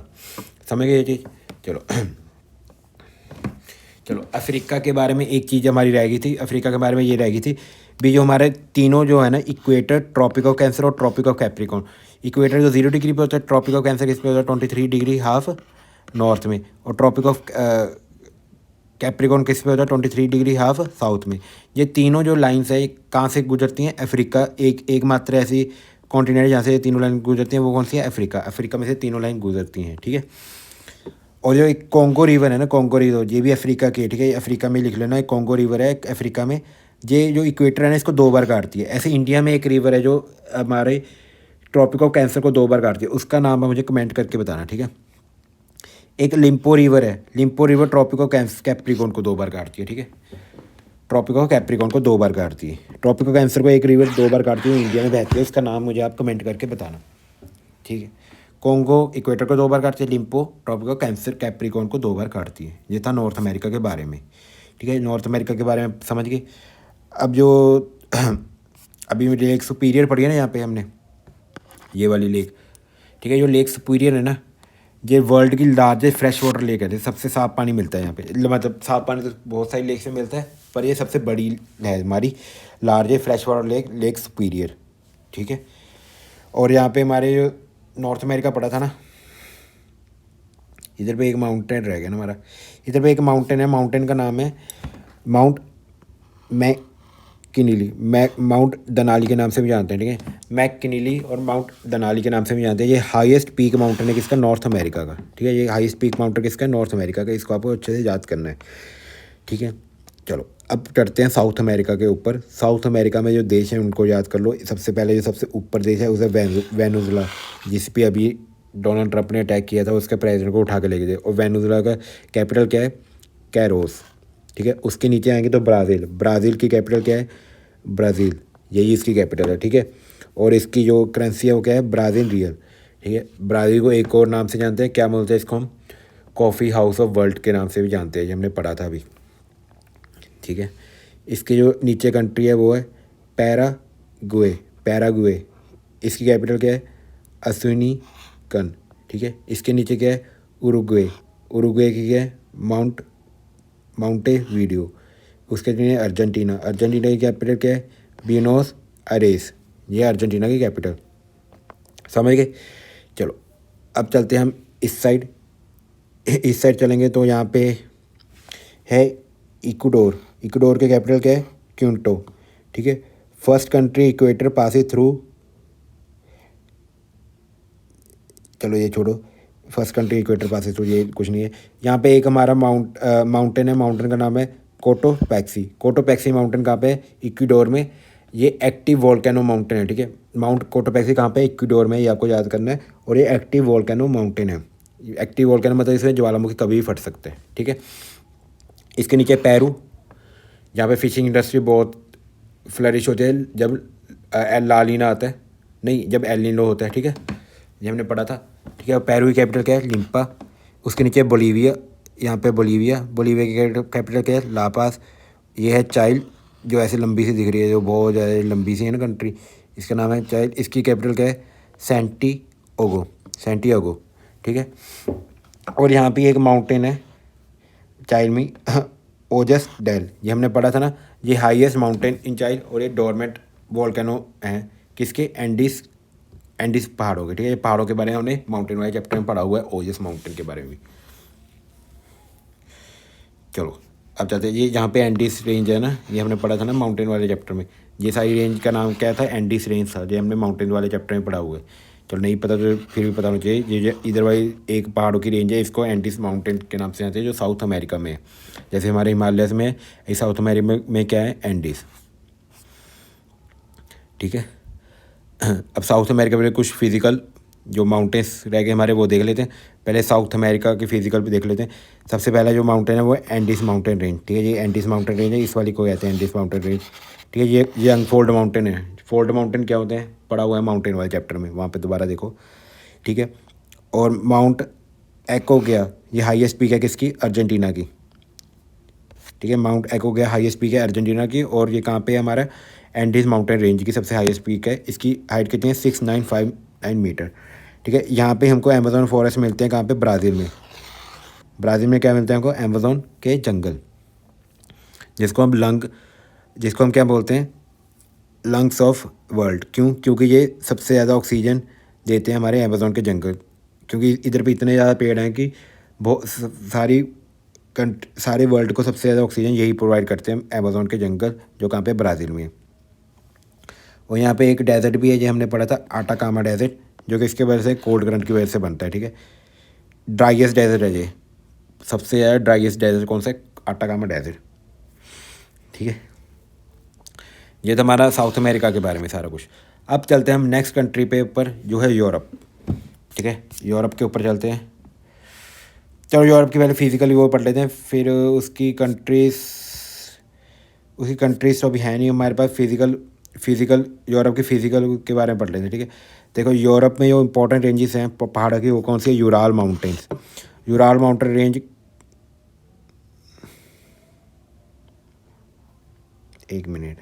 Speaker 1: समझ गए ये चीज़? चलो चलो, अफ्रीका के बारे में एक चीज़ हमारी रह गई थी। अफ्रीका के बारे में ये रह गई थी भी, जो हमारे तीनों जो है ना, इक्वेटर, ट्रॉपिक ऑफ कैंसर और ट्रॉपिक ऑफ कैप्रिकॉर्न। इक्वेटर जो 0 डिग्री पे होता है, ट्रॉपिक ऑफ कैंसर किस पे होता है? 23 डिग्री हाफ नॉर्थ में। और ट्रॉपिक ऑफ कैप्रिकॉर्न किस पे होता है 23 डिग्री हाफ साउथ में। ये तीनों जो लाइन्स है ये कहाँ से गुजरती हैं, अफ्रीका, एक मात्र ऐसी कॉन्टिनेंट जहाँ से ये तीनों लाइन गुजरती हैं, वो कौन सी है, अफ्रीका। अफ्रीका में से तीनों लाइन गुजरती हैं, ठीक है। और जो एक कॉन्गो रिवर है ना, कॉन्गो रिवर, ये भी अफ्रीका की है, ठीक है। ये अफ्रीका में लिख लेना, एक कॉन्गो रिवर है अफ्रीका में। ये जो इक्वेटर है ना, इसको 2 बार काटती है। ऐसे इंडिया में एक रिवर है जो हमारे ट्रॉपिक ऑफ कैंसर को 2 बार काटती है, उसका नाम है मुझे कमेंट करके बताना, ठीक है। एक लिम्पो रिवर है, लिम्पो रिवर ट्रॉपिक ऑफ कैप्रिकॉर्न को 2 बार काटती है, ठीक है। ट्रॉपिक ऑफ कैप्रिकॉर्न को 2 बार काटती है। ट्रॉपिक ऑफ कैंसर को एक रिवर 2 बार काटती है, इंडिया में बहती है, उसका नाम मुझे आप कमेंट करके बताना, ठीक है। कॉन्गो इक्वेटर को 2 बार काटती है, लिम्पो ट्रॉपिक ऑफ कैंसर कैप्रिकॉर्न को 2 बार काटती है। ये था नॉर्थ अमेरिका के बारे में, ठीक है। नॉर्थ अमेरिका के बारे में समझ गए। अब जो अभी लेक सुपीरियर पढ़ी है ना यहाँ पे हमने, ये वाली लेक, ठीक है। जो लेक सुपीरियर है ना, ये वर्ल्ड की लार्जेस्ट फ्रेश वाटर लेक है। सबसे साफ़ पानी मिलता है यहाँ पे, मतलब साफ़ पानी तो बहुत सारी लेक से मिलता है, पर ये सबसे बड़ी है हमारी largest fresh water lake, lake superior, ठीक है। और यहाँ पे हमारे जो नॉर्थ अमेरिका पड़ा था ना, इधर पे एक माउंटेन रह गया ना हमारा, इधर पे एक माउंटेन है, माउंटेन का नाम है माउंट मैककिनली, माउंट दनाली के नाम से भी जानते हैं, ठीक है। मैककिनली और माउंट दनाली के नाम से भी जानते हैं। ये हाईएस्ट पीक माउंटेन है किसका, नॉर्थ अमेरिका का, ठीक है। ये हाईएस्ट पीक माउंटेन किसका, नॉर्थ अमेरिका का। इसको आपको अच्छे से याद करना है, ठीक है। चलो अब चढ़ते हैं साउथ अमेरिका के ऊपर। साउथ अमेरिका में जो देश हैं उनको याद कर लो। सबसे पहले जो सबसे ऊपर देश है उसे वेनेजुला, जिस पे अभी डोनाल्ड ट्रंप ने अटैक किया था, उसके प्रेसिडेंट को उठा के लेके गए। और वेनेजुला का कैपिटल क्या है, कैरोस, ठीक है। उसके नीचे आएंगे तो ब्राज़ील, ब्राज़ील की कैपिटल क्या है, ब्राज़ील, यही इसकी कैपिटल है, ठीक है। और इसकी जो करेंसी है वो क्या है, ब्राज़ील रियल, ठीक है। ब्राज़ील को एक और नाम से जानते हैं, क्या बोलते हैं इसको हम, कॉफ़ी हाउस ऑफ वर्ल्ड के नाम से भी जानते हैं, ये हमने पढ़ा था अभी, ठीक है। इसके जो नीचे कंट्री है वो है पैराग्वे, पैराग्वे, इसकी कैपिटल क्या है, अश्विनी कन, ठीक है। इसके नीचे क्या है, उरुग्वे, उरुग्वे की क्या है, माउंटे वीडियो। उसके नीचे अर्जेंटीना, अर्जेंटीना की कैपिटल क्या है, ब्यूनोस आयरेस, ये अर्जेंटीना की कैपिटल, समझ गए। चलो अब चलते हैं हम इस साइड चलेंगे तो यहाँ पे है इक्वाडोर, इक्वाडोर के कैपिटल क्या है, क्विंटो, ठीक है। First country equator passes through, चलो ये छोड़ो, first country equator passes through ये कुछ नहीं है। यहाँ पे एक हमारा माउंटेन है, माउंटेन का नाम है कोटोपैक्सी। कोटोपैक्सी माउंटेन कहाँ पे है, इक्वाडोर में। ये एक्टिव वोल्केनो माउंटेन है, ठीक है। माउंट कोटोपैक्सी कहाँ पे है, इक्वाडोर में, ये आपको याद करना है। और ये एक्टिव वोल्केनो माउंटेन है। एक्टिव वोल्केनो मतलब इसमें ज्वालामुखी कभी भी फट सकते हैं, ठीक है। इसके नीचे पेरू, जहाँ पे फिशिंग इंडस्ट्री बहुत फ्लरिश होती है जब ला नीना आता है, नहीं जब एल नीनो होता है, ठीक है। ये हमने पढ़ा था, ठीक है। पेरू की कैपिटल क्या है, लिम्पा। उसके नीचे बोलीविया, यहाँ पे बोलीविया, बोलीविया की कैपिटल क्या है, लापास। ये है चाइल्ड, जो ऐसे लंबी सी दिख रही है, जो बहुत ज़्यादा लंबी सी है ना कंट्री, इसका नाम है चाइल्ड। इसकी कैपिटल क्या है, सैंटियागो, सैंटियागो, ठीक है। और यहाँ पे एक माउंटेन है चाइल्ड में, ओजस डेल, ये हमने पढ़ा था ना, ये हाईएस्ट माउंटेन इन चाइल्ड। और ये डोरमेट वोल्केनो हैं किसके, एंडीज पहाड़ों के, ठीक है। ये पहाड़ों के बारे में हमने माउंटेन वाले चैप्टर में पढ़ा हुआ है, ओजस माउंटेन के बारे में भी। चलो अब चलते हैं, ये जहाँ पे एंडीज रेंज है ना, ये हमने पढ़ा था ना माउंटेन वाले चैप्टर में। ये सारी रेंज का नाम क्या था, एंडीज रेंज था, ये हमने माउंटेन वाले चैप्टर में पढ़ा हुआ है। चलो नहीं पता तो फिर भी पता होना चाहिए। ये इधर वाली एक पहाड़ों की रेंज है, इसको एंडीज माउंटेन के नाम से जानते हैं, जो साउथ अमेरिका में है। जैसे हमारे हिमालय में है, साउथ अमेरिका में क्या है, एंडीज, ठीक है। अब साउथ अमेरिका में कुछ फिजिकल जो माउंटेन्स रह गए हमारे वो देख लेते हैं। पहले साउथ अमेरिका के फिजिकल भी देख लेते हैं। सबसे पहला जो माउंटेन है वो एंडीज माउंटेन रेंज, ठीक है। ये एंडीज माउंटेन रेंज है, इस वाली को कहते हैं एंडीज माउंटेन रेंज, ठीक है। ये अनफोल्ड माउंटेन है। फोल्ड माउंटेन क्या होते हैं, पड़ा हुआ है माउंटेन वाले चैप्टर में, वहाँ पे दोबारा देखो, ठीक है। और माउंट एकोगिया, ये हाईएस्ट पीक है किसकी, अर्जेंटीना की, ठीक है। माउंट एकोगिया हाईएस्ट पीक है अर्जेंटीना की। और ये कहाँ पे है हमारा, एंडीज माउंटेन रेंज की सबसे हाईएस्ट पीक है। इसकी हाइट कितनी है, 6959 मीटर, ठीक है। यहाँ पे हमको अमेजोन फॉरेस्ट मिलते हैं, कहाँ पे, ब्राज़ील में। ब्राज़ील में क्या मिलते हैं हमको, अमेजोन के जंगल, जिसको हम क्या बोलते हैं, लंग्स ऑफ वर्ल्ड। क्यों, क्योंकि ये सबसे ज़्यादा ऑक्सीजन देते हैं हमारे अमेजोन के जंगल। क्योंकि इधर पे इतने ज़्यादा पेड़ हैं कि बहुत सारी सारे वर्ल्ड को सबसे ज़्यादा ऑक्सीजन यही प्रोवाइड करते हैं, अमेज़न के जंगल, जो कहाँ पे ब्राज़ील में है। और यहाँ पे एक डेजर्ट भी है, जो हमने पढ़ा था आटाकामा डेजर्ट, जो कि इसके वजह से कोल्ड करंट की वजह से बनता है, ठीक है। ड्राइएस्ट डेजर्ट है ये, सबसे ज़्यादा ड्राइएस्ट डेजर्ट कौन सा है? आटाकामा डेजर्ट, ठीक है। ये तो हमारा साउथ अमेरिका के बारे में सारा कुछ। अब चलते हैं हम नेक्स्ट कंट्री पे ऊपर, जो है यूरोप, ठीक है। यूरोप के ऊपर चलते हैं। चलो यूरोप की पहले फिजिकली वो पढ़ लेते हैं, फिर उसकी कंट्रीज तो अभी है नहीं हमारे पास। फिजिकल यूरोप की फिजिकल के बारे में पढ़ लेते हैं, ठीक है। देखो यूरोप में जो इंपॉर्टेंट रेंजेस हैं पहाड़ की, वो कौन सी है? Ural mountains. Ural mountain range, एक मिनट,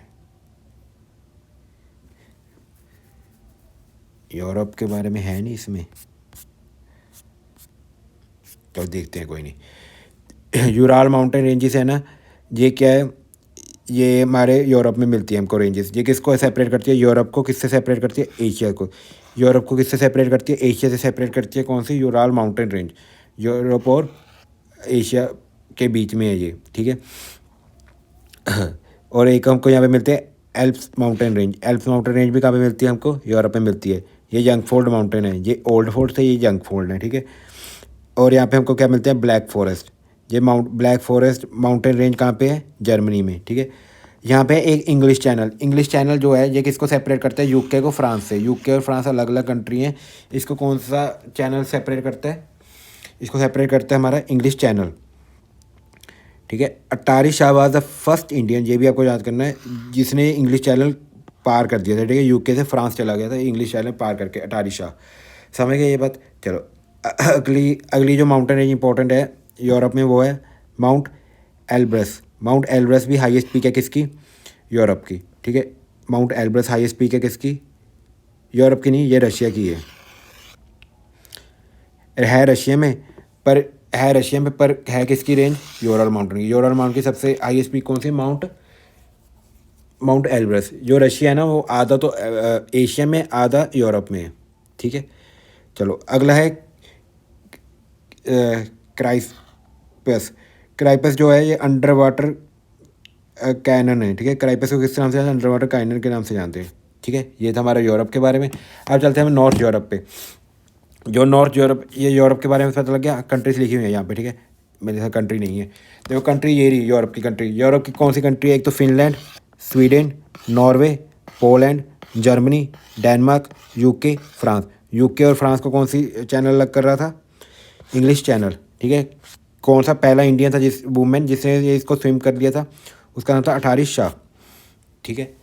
Speaker 1: यूरोप के बारे में है नहीं इसमें, तो देखते हैं, कोई नहीं। यूराल माउंटेन रेंजेस है ना, ये क्या है? ये हमारे यूरोप में मिलती है हमको रेंजेस। ये किसको सेपरेट करती है? यूरोप को किससे सेपरेट करती है? एशिया को। यूरोप को किससे सेपरेट करती है? एशिया से सेपरेट करती है। कौन सी? यूराल माउंटेन रेंज, यूरोप और एशिया के बीच में है ये, ठीक है। और एक हमको यहाँ पे मिलते हैं Alps mountain range. Alps mountain range भी कहाँ पे मिलती है? हमको यूरोप में मिलती है। ये यंगफोर्ड माउंटेन है, ये ओल्ड फोर्ड से, ये यंगफोर्ड है, ठीक है। और यहाँ पे हमको क्या मिलते हैं? Black forest. ये ब्लैक फॉरेस्ट माउंटेन रेंज कहाँ पे है? जर्मनी में, ठीक है। यहाँ पे एक इंग्लिश चैनल जो है, ये किसको सेपरेट करता है? यूके को फ्रांस से। यूके और फ्रांस अलग अलग कंट्री हैं, इसको कौन सा चैनल सेपरेट करता है? इसको सेपरेट करता है हमारा इंग्लिश चैनल, ठीक है। Atari Shah was the first Indian, ये भी आपको याद करना है, जिसने इंग्लिश चैनल पार कर दिया था, ठीक है। यूके से फ्रांस चला गया था इंग्लिश चैनल पार करके, अटारी शाह। समझ गए ये बात? चलो अगली जो माउंटेन रेंज इंपॉर्टेंट है यूरोप में, वो है माउंट एल्ब्रस। माउंट एल्ब्रस भी हाईएस्ट पीक है किसकी? यूरोप की, ठीक है। माउंट एल्ब्रस हाईएस्ट पीक है किसकी? यूरोप की नहीं, ये रशिया की है रशिया में, पर है किसकी रेंज? यूरल माउंटेन की। यूरल माउंटेन की सबसे हाईएस्ट पीक कौन सी? Mount Elbrus. जो रशिया है ना, वो आधा तो एशिया में, आधा यूरोप में है, ठीक है। चलो अगला है क्राइपस। क्राइपस जो है, ये अंडर वाटर कैनन है, ठीक है। क्राइपस को किस नाम से जानते हैं? अंडर वाटर कैनन के नाम से जानते हैं, ठीक है। ये था हमारा यूरोप के बारे में। अब चलते हैं हम नॉर्थ यूरोप पे। जो नॉर्थ यूरोप, ये यूरोप के बारे में पता लग गया, कंट्रीज लिखी हुई है यहाँ पे, ठीक है। मेरे साथ कंट्री नहीं है, देखो कंट्री ये रही यूरोप की कंट्री। यूरोप की कौन सी कंट्री है? एक तो Finland, Sweden, Norway, Poland, Germany, Denmark, UK, France. UK और फ्रांस को कौन सी चैनल अलग कर रहा था? इंग्लिश चैनल, ठीक है। कौन सा पहला इंडियन था वुमेन जिसने ये इसको स्विम कर लिया था? उसका नाम था अटारी शाह, ठीक है।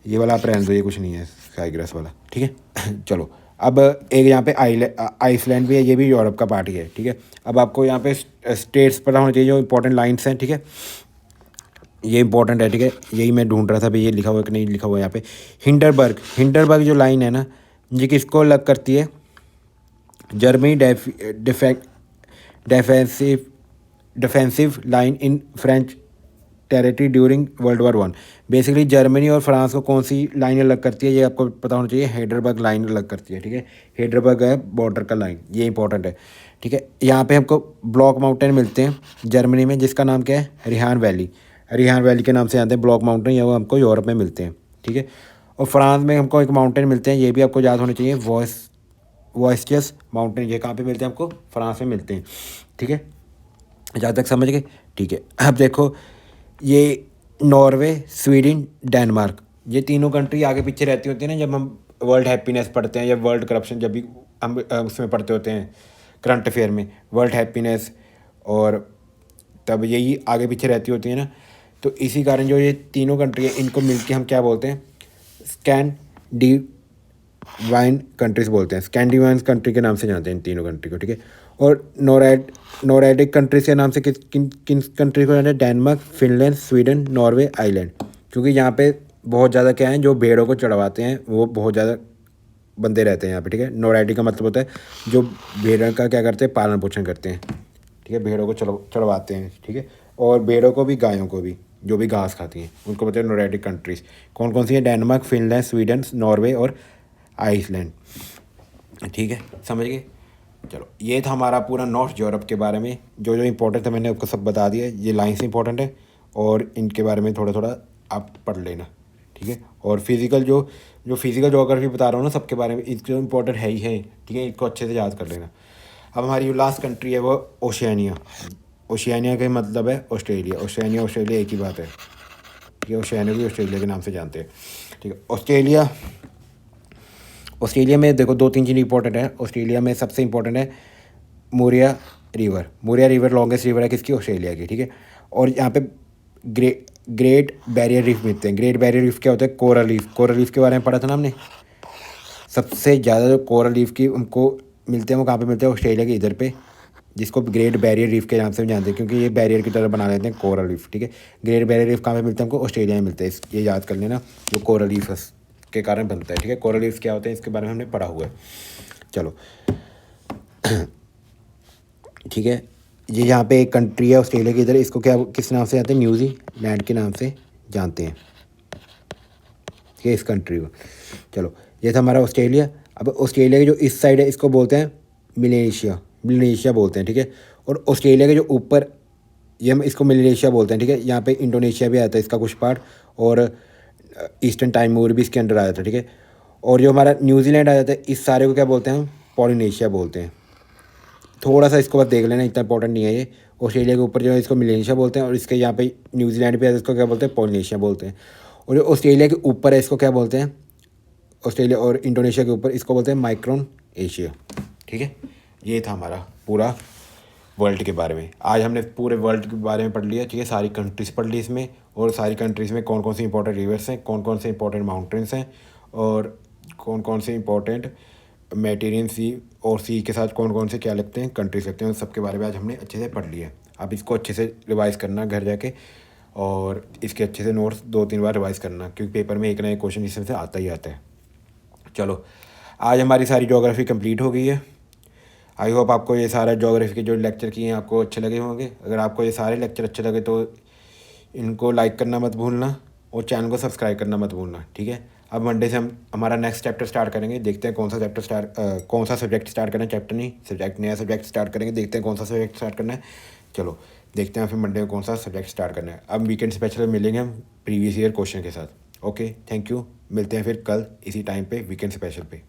Speaker 1: ये वाला आप रहने दो, ये कुछ नहीं है साइग्रस वाला, ठीक है। चलो अब एक यहाँ पे आइसलैंड भी है, ये भी यूरोप का पार्ट ही है, ठीक है। अब आपको यहाँ पे स्टेट्स पता होना चाहिए, जो इंपॉर्टेंट लाइन्स हैं, ठीक है। ये इंपॉर्टेंट है, ठीक है। यही मैं ढूंढ रहा था भाई, ये लिखा हुआ है कि नहीं लिखा हुआ है यहाँ पे। हिंडरबर्ग जो लाइन है ना, ये किसको अलग करती है? Germany defensive line in French territory during world war 1। Basically Germany और फ्रांस को कौन सी लाइन अलग करती है? ये आपको पता होना चाहिए। हेडरबर्ग लाइन अलग करती है, ठीक है। हेडरबर्ग है बॉर्डर का लाइन, ये इंपॉर्टेंट है, ठीक है। यहाँ पे हमको ब्लॉक माउंटेन मिलते हैं जर्मनी में, जिसका नाम क्या है? रिहान वैली के नाम से जानते हैं ब्लॉक माउंटेन, या वो हमको यूरोप में मिलते हैं, ठीक है। और फ्रांस में हमको एक माउंटेन मिलते हैं, ये भी आपको याद होने चाहिए, वॉइस्टियस माउंटेन। ये कहाँ पे मिलते हैं? हमको फ्रांस में मिलते हैं, ठीक है। जहाँ तक समझ गए, ठीक है। अब देखो, ये नॉर्वे, स्वीडन, डेनमार्क, ये तीनों कंट्री आगे पीछे रहती होती है ना, जब हम वर्ल्ड हैप्पीनेस पढ़ते हैं या वर्ल्ड करप्शन, जब भी हम उसमें पढ़ते होते हैं करंट अफेयर में, वर्ल्ड हैप्पीनेस, और तब यही आगे पीछे रहती होती है ना। तो इसी कारण जो ये तीनों कंट्री है, इनको मिलके हम क्या बोलते हैं? स्कैंडिनेवियन कंट्रीज बोलते हैं। स्कैंडिनेवियन कंट्री के नाम से जानते हैं इन तीनों कंट्री को, ठीक है। और नॉर्डिक कंट्रीज के नाम से किन किन कंट्री को जानते हैं? Denmark, Finland, Sweden, Norway, island. क्योंकि यहाँ पे बहुत ज़्यादा क्या है, जो भेड़ों को चढ़वाते हैं, वो बहुत ज़्यादा बंदे रहते हैं यहाँ पे, ठीक है। नॉर्डिक का मतलब होता है जो भेड़ों का क्या करते हैं? पालन पोषण करते हैं, ठीक है। भेड़ों को चढ़वाते हैं, ठीक है। और भेड़ों को भी, गायों को भी, जो भी घास खाती हैं, उनको बोलते हैं नॉर्डिक कंट्रीज़। कौन कौन सी है? डेनमार्क, फिनलैंड, स्वीडन, नॉर्वे और आइसलैंड, ठीक है। समझ गए? चलो, ये था हमारा पूरा नॉर्थ यूरोप के बारे में। जो जो इंपॉर्टेंट था मैंने आपको सब बता दिया। ये लाइन्स इंपॉर्टेंट है और इनके बारे में थोड़ा थोड़ा आप पढ़ लेना, ठीक है। और फिज़िकल जो जो फिज़िकल जोग्राफी बता रहा हूँ ना, सबके बारे में इसको इंपॉर्टेंट है ही है, ठीक है। इसको अच्छे से याद कर लेना। अब हमारी जो लास्ट कंट्री है वो ओशियानिया। ओशियानिया का मतलब है ऑस्ट्रेलिया। ऑस्ट्रेलिया ऑस्ट्रेलिया एक ही बात है, ठीक है। ओशियानिया भी ऑस्ट्रेलिया के नाम से जानते हैं, ठीक है। ऑस्ट्रेलिया, ऑस्ट्रेलिया में देखो 2-3 चीज़ इंपॉर्टेंट है। ऑस्ट्रेलिया में सबसे इंपॉर्टेंट है Murray river. Murray river longest river है किसकी? ऑस्ट्रेलिया की, ठीक है। और यहाँ पे ग्रेट बैरियर रीफ मिलते हैं। ग्रेट बैरियर रीफ क्या होता है? Coral reef. कोरल रीफ के बारे में पढ़ा था ना हमने। सबसे ज़्यादा जो कोरल रीफ की उनको मिलते हैं वो कहाँ पे मिलते हैं? ऑस्ट्रेलिया के इधर पे, जिसको ग्रेट बैरियर रीफ के नाम से भी जानते हैं, क्योंकि ये बैरियर की तरह बना लेते हैं कोरल रीफ, ठीक है। ग्रेट बैरियर रीफ कहाँ पे मिलता है? हमको ऑस्ट्रेलिया में मिलता है। ये याद कर लेना, जो कोरल रीफ के कारण बनता है, ठीक है। कोरल रीफ क्या होते हैं इसके बारे में हमने पढ़ा हुआ है। चलो, ठीक है। ये यहाँ पे एक कंट्री है ऑस्ट्रेलिया की इधर, इसको क्या किस नाम से जानते हैं? न्यूजीलैंड के नाम से जानते हैं, ठीक है, इस कंट्री को। चलो, ये था हमारा ऑस्ट्रेलिया। अब ऑस्ट्रेलिया की जो इस साइड है इसको बोलते हैं मिलेशिया। मिलेशिया बोलते हैं, ठीक है। और ऑस्ट्रेलिया के जो ऊपर, ये हम इसको मिलेशिया बोलते हैं, ठीक है। यहाँ पे इंडोनेशिया भी आता है इसका कुछ पार्ट, और ईस्टर्न टाइमूर भी इसके अंडर आ जाता है, ठीक है। और जो हमारा न्यूजीलैंड आ जाता है, इस सारे को क्या बोलते हैं? हम पॉलिनेशिया बोलते हैं। थोड़ा सा इसको बस देख लेना, इतना इंपॉर्टेंट नहीं है ये। ऑस्ट्रेलिया के ऊपर जो है इसको मिलेशिया बोलते हैं, और इसके यहाँ पे न्यूजीलैंड पे है इसको क्या बोलते हैं? पॉलिनेशिया बोलते हैं। और जो ऑस्ट्रेलिया के ऊपर है इसको क्या बोलते हैं? ऑस्ट्रेलिया और इंडोनेशिया के ऊपर इसको बोलते हैं माइक्रोन एशिया, ठीक है। ये था हमारा पूरा वर्ल्ड के बारे में। आज हमने पूरे वर्ल्ड के बारे में पढ़ लिया, ठीक है। सारी कंट्रीज़ पढ़ ली इसमें, और सारी कंट्रीज़ में कौन कौन सी इंपॉर्टेंट रिवर्स हैं, कौन कौन से इंपॉर्टेंट माउंटेन्स हैं, और कौन कौन से इंपॉर्टेंट मेडिटेरियन सी और सी के साथ कौन कौन से क्या लगते हैं, कंट्रीज लगते हैं, उन सब के बारे में आज हमने अच्छे से पढ़ लिया है। अब इसको अच्छे से रिवाइज़ करना घर जाके, और इसके अच्छे से नोट्स 2-3 बार रिवाइज़ करना, क्योंकि पेपर में एक ना एक क्वेश्चन इसमें से आता ही आता है। चलो, आज हमारी सारी ज्योग्राफी कंप्लीट हो गई है। आई होप आपको ये सारा ज्योग्राफी के जो लेक्चर किए हैं आपको अच्छे लगे होंगे। अगर आपको ये सारे लेक्चर अच्छे लगे तो इनको लाइक करना मत भूलना, और चैनल को सब्सक्राइब करना मत भूलना, ठीक है। अब मंडे से हम हमारा नेक्स्ट चैप्टर स्टार्ट करेंगे। देखते हैं कौन सा चैप्टर कौन सा सब्जेक्ट स्टार्ट करना है। चैप्टर नहीं, सब्जेक्ट, नया सब्जेक्ट स्टार्ट करेंगे। देखते हैं कौन सा सब्जेक्ट स्टार्ट करना है। चलो, देखते हैं फिर मंडे में कौन सा सब्जेक्ट स्टार्ट करना है। अब वीकेंड स्पेशल मिलेंगे हम प्रीवियस ईयर क्वेश्चन के साथ। Okay, thank you. मिलते हैं फिर कल इसी टाइम पे वीकेंड स्पेशल पे।